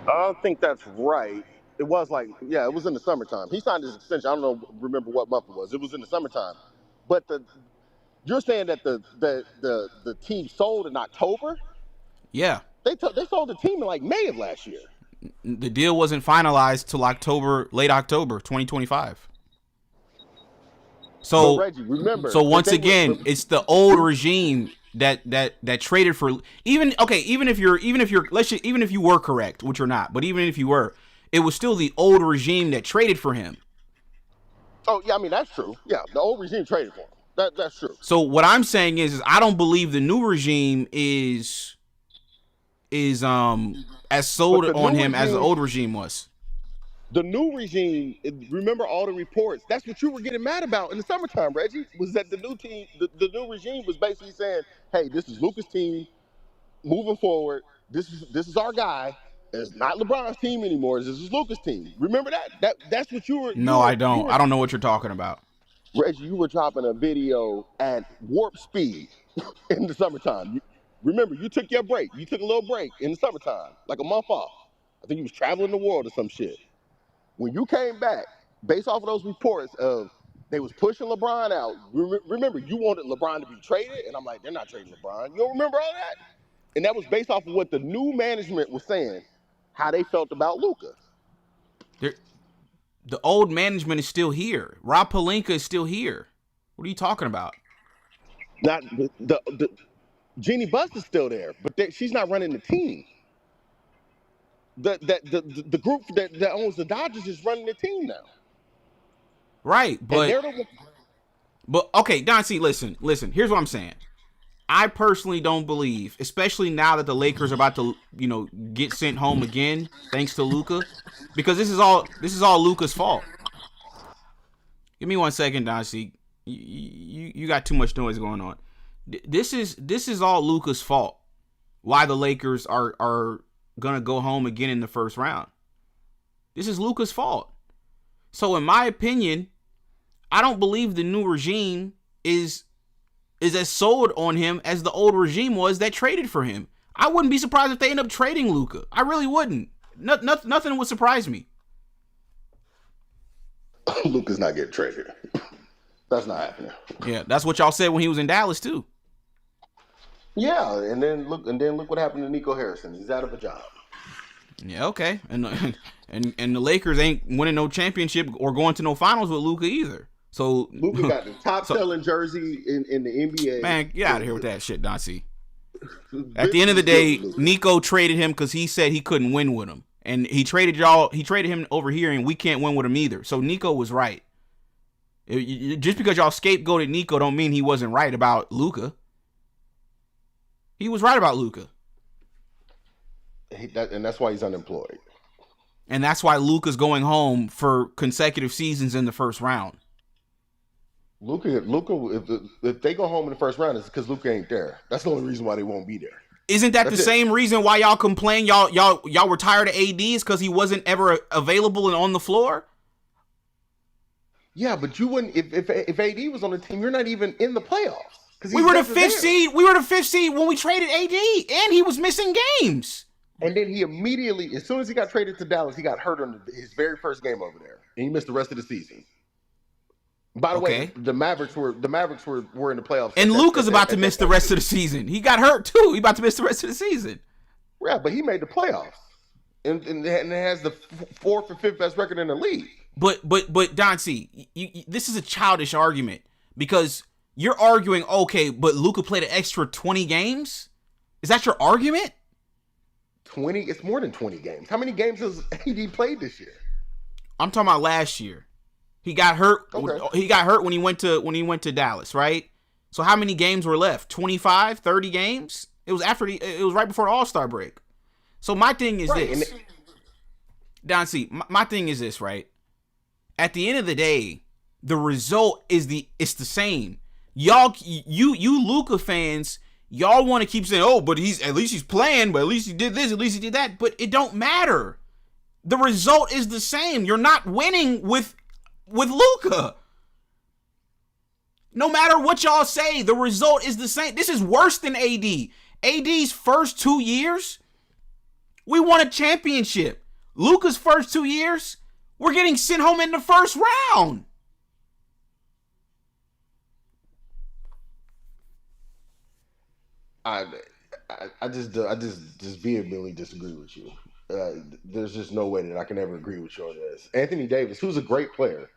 I don't think that's right. It was like, yeah, it was in the summertime. He signed his extension. I don't remember what month it was. It was in the summertime. But you're saying that the team sold in October? Yeah. They sold the team in like May of last year. The deal wasn't finalized till late October 2025. So Reggie, remember. So once again, it's the old regime that traded for even if you were correct, which you're not, but even if you were, it was still the old regime that traded for him. Oh yeah, I mean that's true. Yeah, the old regime traded for him. That's true. So what I'm saying is I don't believe the new regime is as sold on him as the old regime was. The new regime, remember all the reports. That's what you were getting mad about in the summertime, Reggie. Was that the new team? The new regime was basically saying, "Hey, this is Luka's team. Moving forward, this is our guy. It's not LeBron's team anymore. This is Luka's team." Remember that? That's what you were. No, I don't. I don't know what you're talking about. Reggie, you were dropping a video at warp speed in the summertime. Remember, you took your break. You took a little break in the summertime, like a month off. I think you was traveling the world or some shit. When you came back, based off of those reports of they was pushing LeBron out, remember, you wanted LeBron to be traded, and I'm like, they're not trading LeBron. You don't remember all that? And that was based off of what the new management was saying, how they felt about Luka. The old management is still here. Rob Pelinka is still here. What are you talking about? Not the Jeannie Buss is still there, but she's not running the team. The group that owns the Dodgers is running the team now. Right, but okay, Don C, listen. Here's what I'm saying. I personally don't believe, especially now that the Lakers are about to, get sent home again, thanks to Luka, because this is all Luka's fault. Give me 1 second, Don C. You got too much noise going on. This is all Luka's fault. Why the Lakers are gonna go home again in the first round. This is Luka's fault. So in my opinion, I don't believe the new regime is as sold on him as the old regime was that traded for him. I wouldn't be surprised if they end up trading Luka. I really wouldn't. Nothing would surprise me. Luka's not getting traded. That's not happening. Yeah, that's what y'all said when he was in Dallas too. Yeah, and then look what happened to Nico Harrison. He's out of a job. Yeah, okay. And the Lakers ain't winning no championship or going to no finals with Luka either. So Luka got the top selling jersey in the NBA. Man, get out of here with that shit, Don C. At the end of the day, Nico traded him because he said he couldn't win with him. And he traded him over here, and we can't win with him either. So Nico was right. Just because y'all scapegoated Nico don't mean he wasn't right about Luka. He was right about Luka. And that's why he's unemployed. And that's why Luka's going home for consecutive seasons in the first round. Luka, if they go home in the first round, it's because Luka ain't there. That's the only reason why they won't be there. Isn't that the same reason why y'all complain y'all were tired of AD is because he wasn't ever available and on the floor? Yeah, but you wouldn't if AD was on the team, you're not even in the playoffs. We were the fifth seed. We were the fifth seed when we traded AD, and he was missing games. And then he immediately, as soon as he got traded to Dallas, he got hurt on his very first game over there, and he missed the rest of the season. By the way, the Mavericks were in the playoffs. And Luka's about to miss the rest of the season. He got hurt too. He about to miss the rest of the season. Yeah, but he made the playoffs, and has the fourth or fifth best record in the league. But Don C, this is a childish argument because you're arguing, okay, but Luka played an extra 20 games? Is that your argument? 20? It's more than 20 games. How many games has AD played this year? I'm talking about last year. He got hurt. Okay. He got hurt when he went to Dallas, right? So how many games were left? 25, 30 games? It was right before the All-Star break. So my thing is this. Don C, my thing is this, right? At the end of the day, the result is it's the same. You Luka fans, Y'all want to keep saying, oh, but at least he's playing, but at least he did this, at least he did that. But it don't matter. The result is the same. You're not winning with Luka. No matter what y'all say, the result is the same. This is worse than AD. AD's first 2 years, we won a championship. Luka's first 2 years, we're getting sent home in the first round. I just vehemently disagree with you. There's just no way that I can ever agree with you on this. Anthony Davis, who's a great player,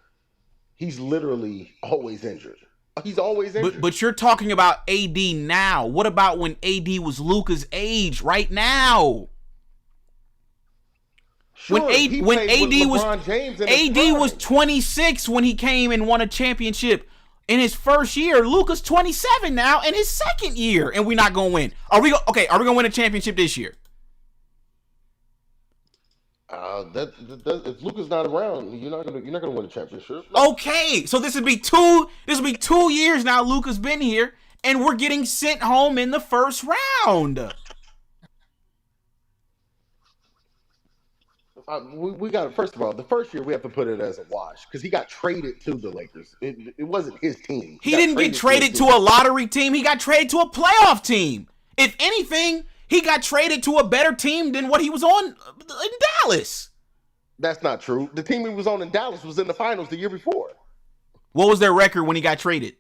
he's literally always injured. He's always injured. But you're talking about AD now. What about when AD was Luka's age right now? Sure, when AD was 26 when he came and won a championship in his first year. Luka's 27 now in his second year, and we're not gonna win. Are we gonna win a championship this year? If Luka's not around, you're not gonna win a championship. Okay, so this would be 2 years now. Luka's been here, and we're getting sent home in the first round. We got first of all, the first year we have to put it as a wash because he got traded to the Lakers. It wasn't his team. He didn't get traded to a lottery team. He got traded to a playoff team. If anything, he got traded to a better team than what he was on in Dallas. That's not true. The team he was on in Dallas was in the finals the year before. What was their record when he got traded?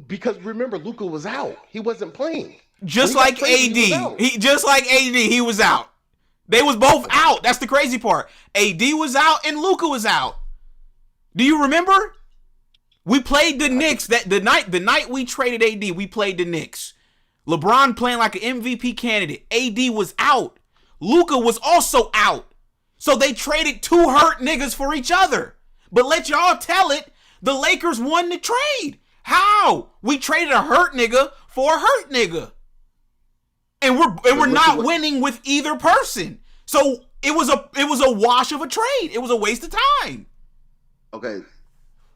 Because remember, Luka was out. He wasn't playing. Just like AD. He was out. They was both out. That's the crazy part. AD was out and Luka was out. Do you remember? We played the Knicks the night we traded AD, we played the Knicks. LeBron playing like an MVP candidate. AD was out. Luka was also out. So they traded two hurt niggas for each other. But let y'all tell it, the Lakers won the trade. How? We traded a hurt nigga for a hurt nigga. And we're not winning with either person. So it was a wash of a trade. It was a waste of time. Okay,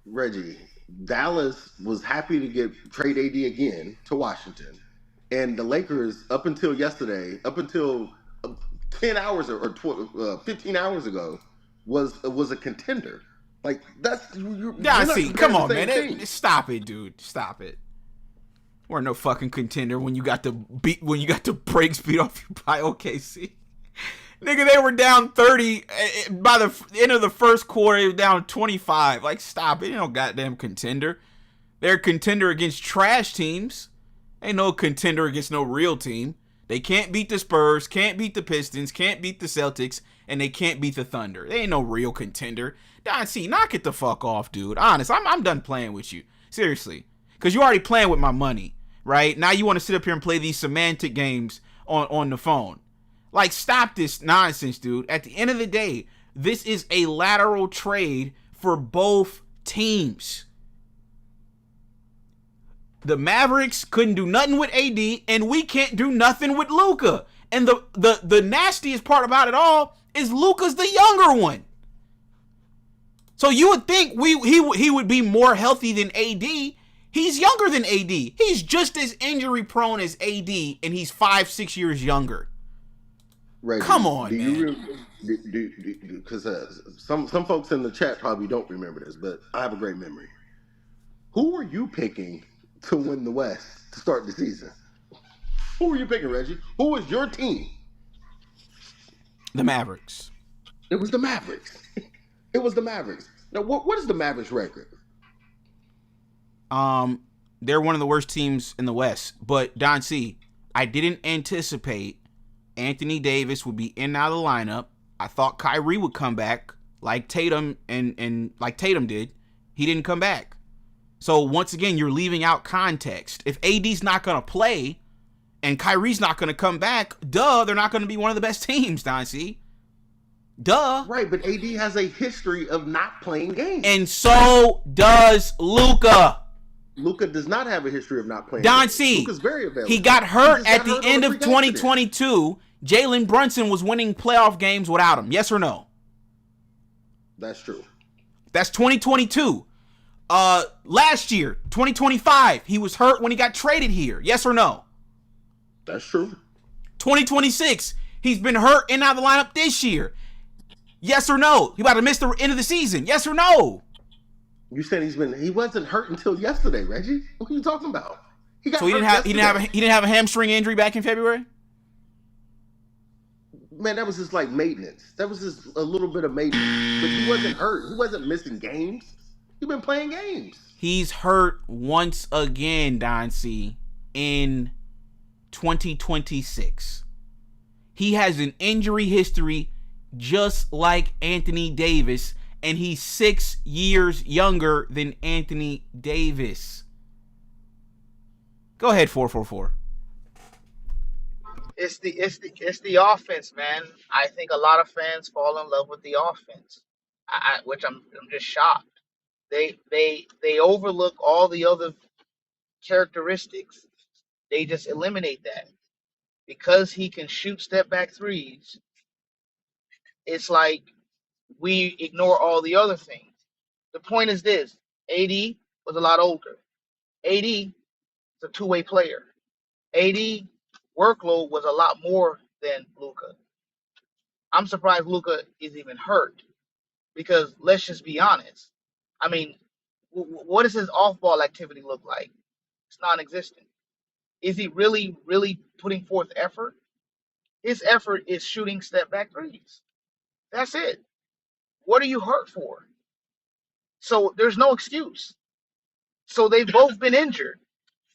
Reggie, Dallas was happy to trade AD again to Washington. And the Lakers, up until yesterday, up until 10 hours or 15 hours ago, was a contender. Like, that's... Come on, man. Stop it, dude. Stop it. We're no fucking contender when you got the brakes beat off you by OKC. Nigga, they were down 30 by the end of the first quarter. They were down 25. Like, stop it. Ain't no goddamn contender. They're a contender against trash teams. Ain't no contender against no real team. They can't beat the Spurs, can't beat the Pistons, can't beat the Celtics, and they can't beat the Thunder. They ain't no real contender. Don C, knock it the fuck off, dude. Honest, I'm done playing with you. Seriously. Because you're already playing with my money, right? Now you want to sit up here and play these semantic games on the phone. Like, stop this nonsense, dude. At the end of the day, this is a lateral trade for both teams. The Mavericks couldn't do nothing with AD, and we can't do nothing with Luka. And the nastiest part about it all is Luka's the younger one. So you would think he would be more healthy than AD. He's younger than AD. He's just as injury prone as AD, and he's 5-6 years younger. Reggie, come on, man. Because some folks in the chat probably don't remember this, but I have a great memory. Who were you picking to win the West to start the season? Who were you picking, Reggie? Who was your team? The Mavericks. It was the Mavericks. It was the Mavericks. Now, what is the Mavericks record? They're one of the worst teams in the West. But Don C, I didn't anticipate Anthony Davis would be in and out of the lineup. I thought Kyrie would come back like Tatum and like Tatum did. He didn't come back. So once again, you're leaving out context. If AD's not going to play and Kyrie's not going to come back, they're not going to be one of the best teams, Don C. Right, but AD has a history of not playing games. And so does Luka. Luka does not have a history of not playing. Don C. Luka's very available. He got hurt at the end of 2022. Jalen Brunson was winning playoff games without him. Yes or no? That's true. That's 2022. Last year, 2025, he was hurt when he got traded here. Yes or no? That's true. 2026, he's been hurt and out of the lineup this year. Yes or no? He about to miss the end of the season. Yes or no? You said he wasn't hurt until yesterday, Reggie. What are you talking about? He got so he didn't have a hamstring injury back in February? Man, that was just like maintenance. That was just a little bit of maintenance. But he wasn't hurt. He wasn't missing games. He's been playing games. He's hurt once again, Don C, in 2026. He has an injury history just like Anthony Davis, and he's 6 years younger than Anthony Davis. Go ahead, 444. It's the offense, man. I think a lot of fans fall in love with the offense, which I'm just shocked. They overlook all the other characteristics. They just eliminate that because he can shoot step back threes. It's like we ignore all the other things. The point is this: AD was a lot older. AD is a two-way player. AD workload was a lot more than Luka. I'm surprised Luka is even hurt because let's just be honest. I mean, what does his off-ball activity look like? It's non-existent. Is he really, really putting forth effort? His effort is shooting step-back threes. That's it. What are you hurt for? So there's no excuse. So they've both been injured,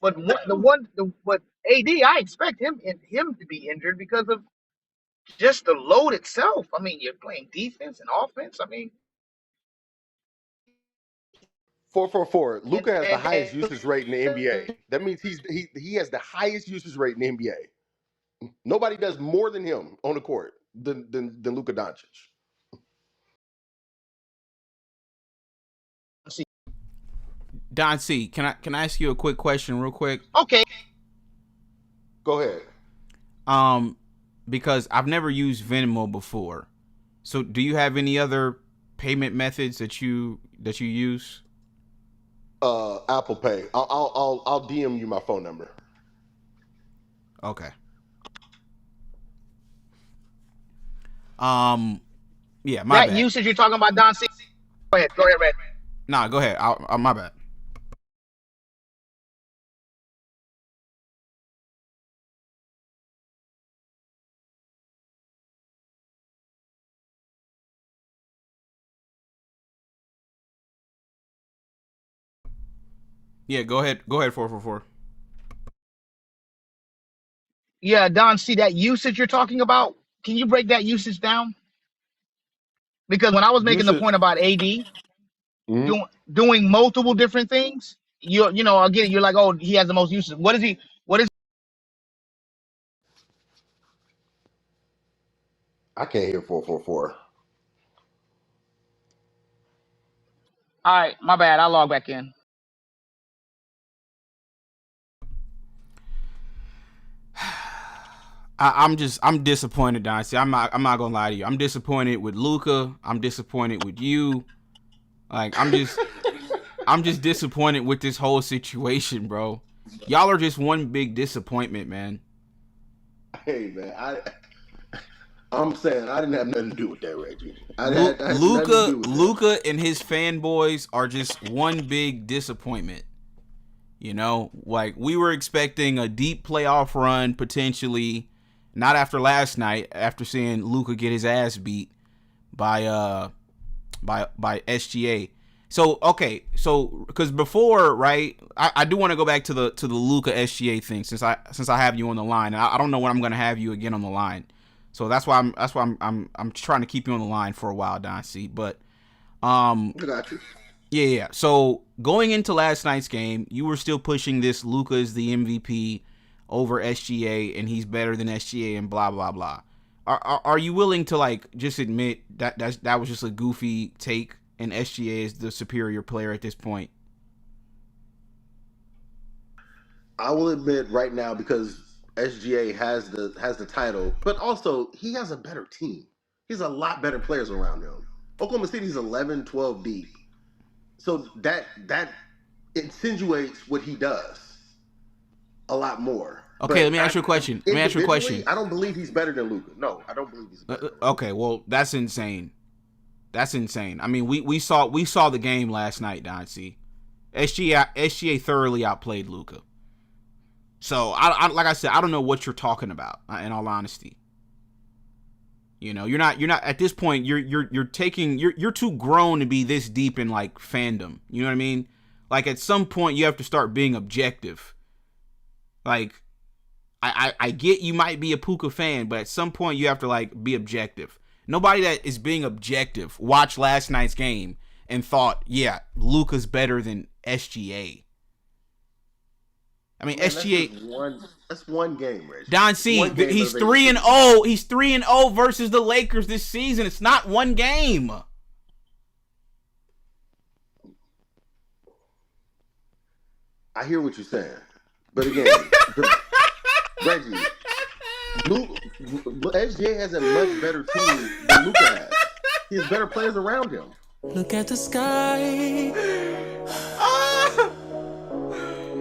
but AD, I expect him to be injured because of just the load itself. I mean, you're playing defense and offense. I mean, 444. Luka has the highest usage rate in the NBA. That means he has the highest usage rate in the NBA. Nobody does more than him on the court than Luka Doncic. Don C, can I ask you a quick question real quick? Okay. Go ahead. Because I've never used Venmo before. So do you have any other payment methods that you use? Apple Pay. I'll DM you my phone number. Okay. Yeah, my bad. That usage you're talking about, Don C. Go ahead, Red. Nah, go ahead. My bad. Yeah, go ahead, 444. Yeah, Don, see that usage you're talking about? Can you break that usage down? Because when I was making the point about AD doing multiple different things, you know, I'll get it. You're like, oh, he has the most usage. What is? I can't hear 444. All right, my bad. I'll log back in. I'm disappointed, Don. See, I'm not gonna lie to you. I'm disappointed with Luka. I'm disappointed with you. Like, I'm just disappointed with this whole situation, bro. Y'all are just one big disappointment, man. Hey, man, I'm saying I didn't have nothing to do with that, Reggie. Luka and his fanboys are just one big disappointment. You know, like, we were expecting a deep playoff run potentially. Not after last night, after seeing Luka get his ass beat by SGA. So okay, so because before, right, I do want to go back to the Luka SGA thing since I have you on the line. I don't know when I'm gonna have you again on the line, so that's why I'm trying to keep you on the line for a while, Don C. But I got you. Yeah. So going into last night's game, you were still pushing this Luka is the MVP over SGA, and he's better than SGA, and blah blah blah. Are you willing to, like, just admit that that was just a goofy take, and SGA is the superior player at this point? I will admit right now, because SGA has the title, but also he has a better team. He's a lot better players around him. Oklahoma City's 11-12 deep. So that insinuates what he does a lot more. Okay, let me ask you a question. I don't believe he's better than Luka. No, I don't believe he's better. Okay, well, that's insane. That's insane. I mean, we saw the game last night, Don C. SGA thoroughly outplayed Luka. So I like I said, I don't know what you're talking about. In all honesty, you know, you're not at this point. You're too grown to be this deep in like fandom. You know what I mean? Like at some point you have to start being objective. Like I get you might be a Puka fan, but at some point you have to like be objective. Nobody that is being objective watched last night's game and thought, yeah, Luka's better than SGA. I mean, man, SGA. That's one game, Rich. Don C. He's 3-0. He's 3-0 versus the Lakers this season. It's not one game. I hear what you're saying, but again, Reggie, SGA has a much better team than Luka has. He has better players around him. Look at the sky.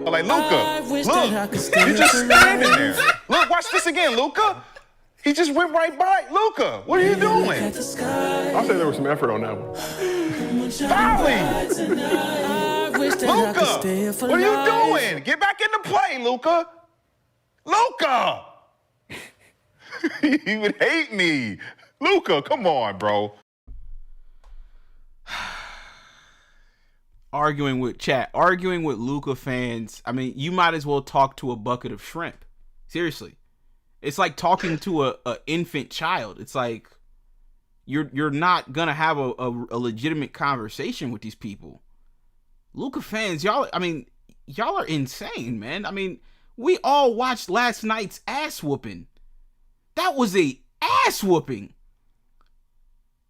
Like, Luka, look, you just standing there. Look, watch this again, Luka. He just went right by. Luka, what are you doing? I'll say there was some effort on that one. Fouling. Luka, what are you doing? Get back into play, Luka. Luka. You would hate me. Luka, come on, bro. Arguing with Luka fans. I mean, you might as well talk to a bucket of shrimp. Seriously. It's like talking to a infant child. It's like you're not gonna have a legitimate conversation with these people. Luka fans, y'all are insane, man. I mean, we all watched last night's ass whooping. That was a ass whooping.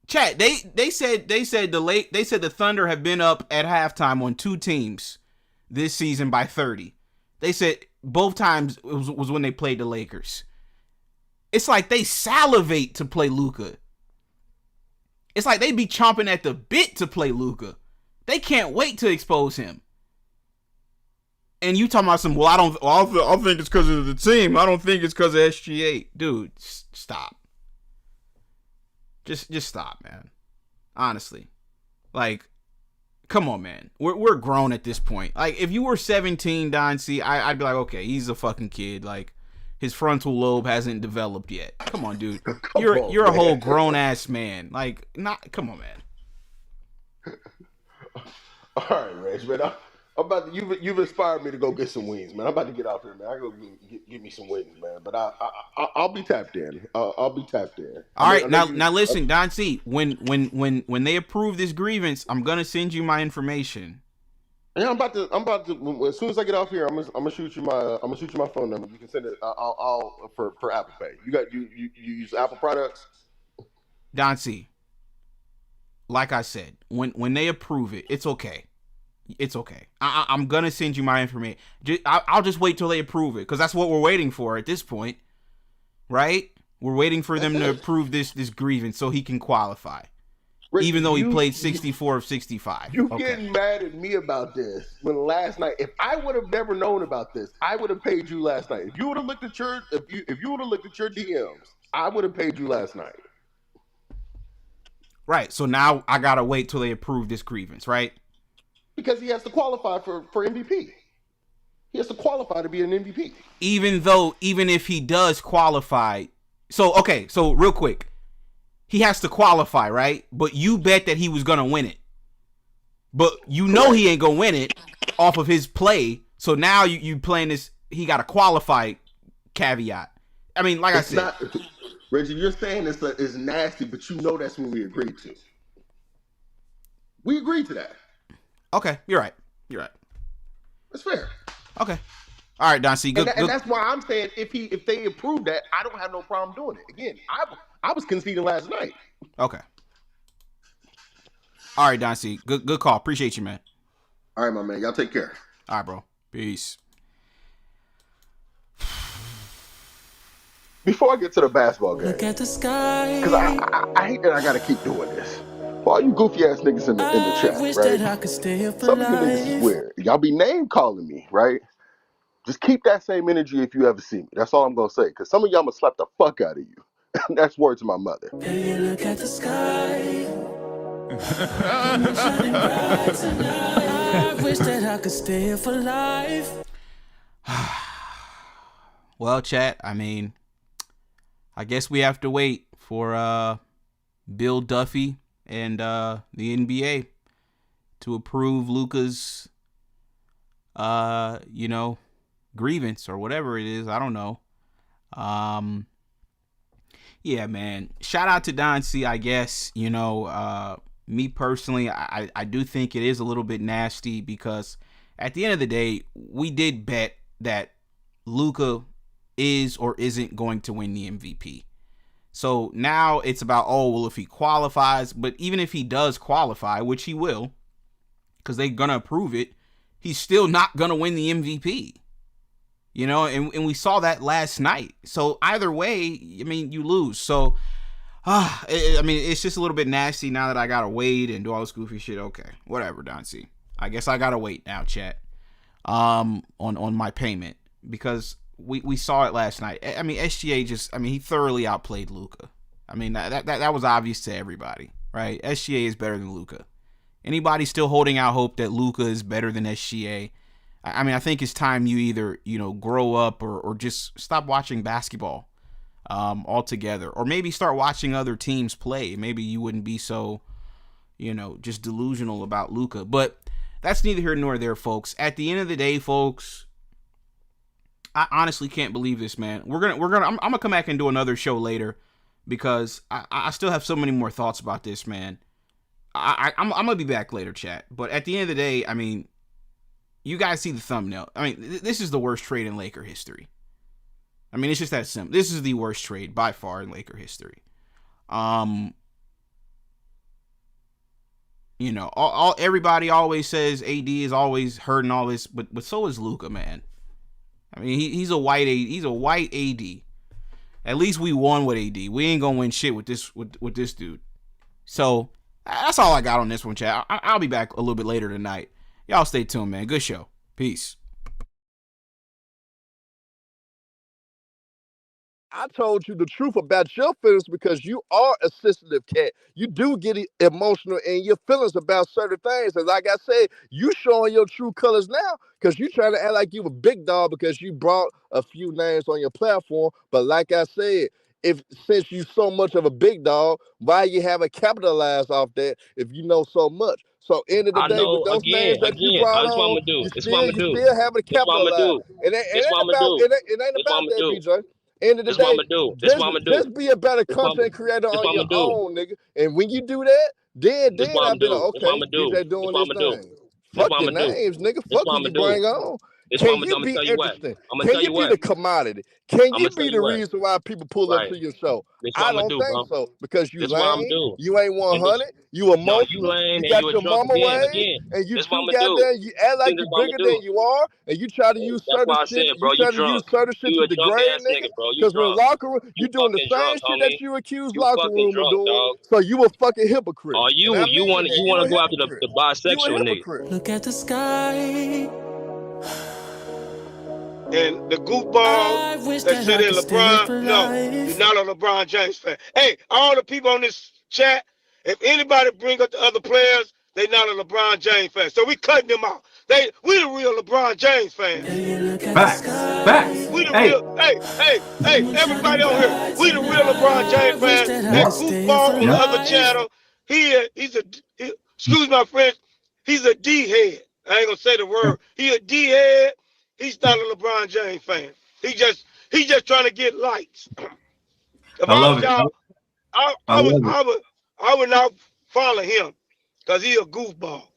Chat, they said the Thunder have been up at halftime on two teams this season by 30. They said both times was when they played the Lakers. It's like they salivate to play Luka. It's like they be chomping at the bit to play Luka. They can't wait to expose him. And you talking about some, well, I think it's because of the team. I don't think it's because of SGA. Dude, stop. Just stop, man. Honestly. Like, come on, man. We're grown at this point. Like, if you were 17, Don C, I'd be like, okay, he's a fucking kid. Like, his frontal lobe hasn't developed yet. Come on, dude. You're a whole grown-ass man. Like, come on, man. All right, Reg, man. I'm about to, you've inspired me to go get some wings, man. I'm about to get out here, man. I go get me some wings, man. But I'll be tapped in. I'll be tapped in. All right, now listen, Don C. When they approve this grievance, I'm gonna send you my information. Yeah, I'm about to. As soon as I get off here, I'm gonna shoot you my phone number. You can send it. I'll for Apple Pay. You use Apple products. Don C. Like I said, when they approve it, it's okay. It's okay. I'm gonna send you my information. I'll just wait till they approve it, because that's what we're waiting for at this point, right? We're waiting for them to approve this grievance so he can qualify, even though he played 64 of 65. You getting mad at me about this when last night? If I would have never known about this, I would have paid you last night. If you would have looked at your DMs, I would have paid you last night. Right. So now I gotta wait till they approve this grievance, right? Because he has to qualify for MVP. He has to qualify to be an MVP. Even if he does qualify. So real quick. He has to qualify, right? But you bet that he was going to win it. But you know he ain't going to win it off of his play. So now you playing this, he got a qualify caveat. I mean, like I said. Reggie, you're saying this is nasty, but you know that's what we agreed to. We agreed to that. Okay, you're right. That's fair. Okay. All right, Don C. Good. And that's why I'm saying if they approve that, I don't have no problem doing it. Again, I was conceding last night. Okay. All right, Don C. Good call. Appreciate you, man. All right, my man. Y'all take care. All right, bro. Peace. Before I get to the basketball game, Look at the sky. because I hate that I got to keep doing this. For all you goofy ass niggas in the chat, right? Some of you niggas is weird. Y'all be name calling me, right? Just keep that same energy if you ever see me. That's all I'm gonna say. Cause some of y'all gonna slap the fuck out of you. That's word to my mother. Look at the sky. I wish that I could stay here for life. Well, chat, I mean, I guess we have to wait for Bill Duffy and the NBA to approve Luka's grievance or whatever it is. I don't know. Yeah, man. Shout out to Don C, I guess. Me personally, I do think it is a little bit nasty because at the end of the day, we did bet that Luka is or isn't going to win the MVP. So now it's about, if he qualifies, but even if he does qualify, which he will, because they're going to approve it, he's still not going to win the MVP. And we saw that last night. So either way, you lose. So, it's just a little bit nasty now that I got to wait and do all this goofy shit. Okay, whatever, Don C. I guess I got to wait now, chat, on my payment because we saw it last night. SGA he thoroughly outplayed Luka. That was obvious to everybody, right? SGA is better than Luka. Anybody still holding out hope that Luka is better than SGA? I think it's time you either, grow up or just stop watching basketball altogether. Or maybe start watching other teams play. Maybe you wouldn't be so, just delusional about Luka. But that's neither here nor there, folks. At the end of the day, folks, I honestly can't believe this, man. I'm gonna come back and do another show later because I still have so many more thoughts about this, man. I'm gonna be back later, chat. But at the end of the day, you guys see the thumbnail. This is the worst trade in Laker history. It's just that simple. This is the worst trade by far in Laker history. Everybody always says AD is always hurt and all this, but so is Luka, man. He's a white AD. He's a white AD. At least we won with AD. We ain't gonna win shit with this dude. So that's all I got on this one, chat. I'll be back a little bit later tonight. Y'all stay tuned, man. Good show. Peace. I told you the truth about your feelings because you are a sensitive cat. You do get emotional in your feelings about certain things. And like I said, you showing your true colors now because you trying to act like you a big dog because you brought a few names on your platform. But like I said, since you so much of a big dog, why you haven't capitalized off that if you know so much? So end of the day, with those names that you brought on, you still haven't capitalized. It ain't about that, BJ. End of the day, just be a better content creator on your own, nigga. And when you do that, then I'll be like, okay, DJ doing this thing. Fuck your names, nigga. Fuck who you bring on. Can you be interesting? Can you be the commodity? Can you be the reason why people pull up to your show? I don't think so. Because you lame, you ain't 100, you emotional, you got your mama ways, and you too goddamn, you act like you bigger than you are, and you try to use certain shit, to degrade niggas. Because when locker room, you doing the same shit that you accused locker room of doing, so you a fucking hypocrite. You want to go after the bisexual nigga. Look at the sky. And the goofball that said in LeBron, no, you're not a LeBron James fan. Hey, all the people on this chat, if anybody bring up the other players, they not a LeBron James fan. So we cutting them out. We the real LeBron James fans. Facts. We the real, hey, everybody on here, we the real LeBron James fans. That goofball on the other channel, excuse my French, he's a D-head. I ain't gonna say the word. He a D-head. He's not a LeBron James fan. He just trying to get likes. If I was y'all, I would not follow him because he a goofball.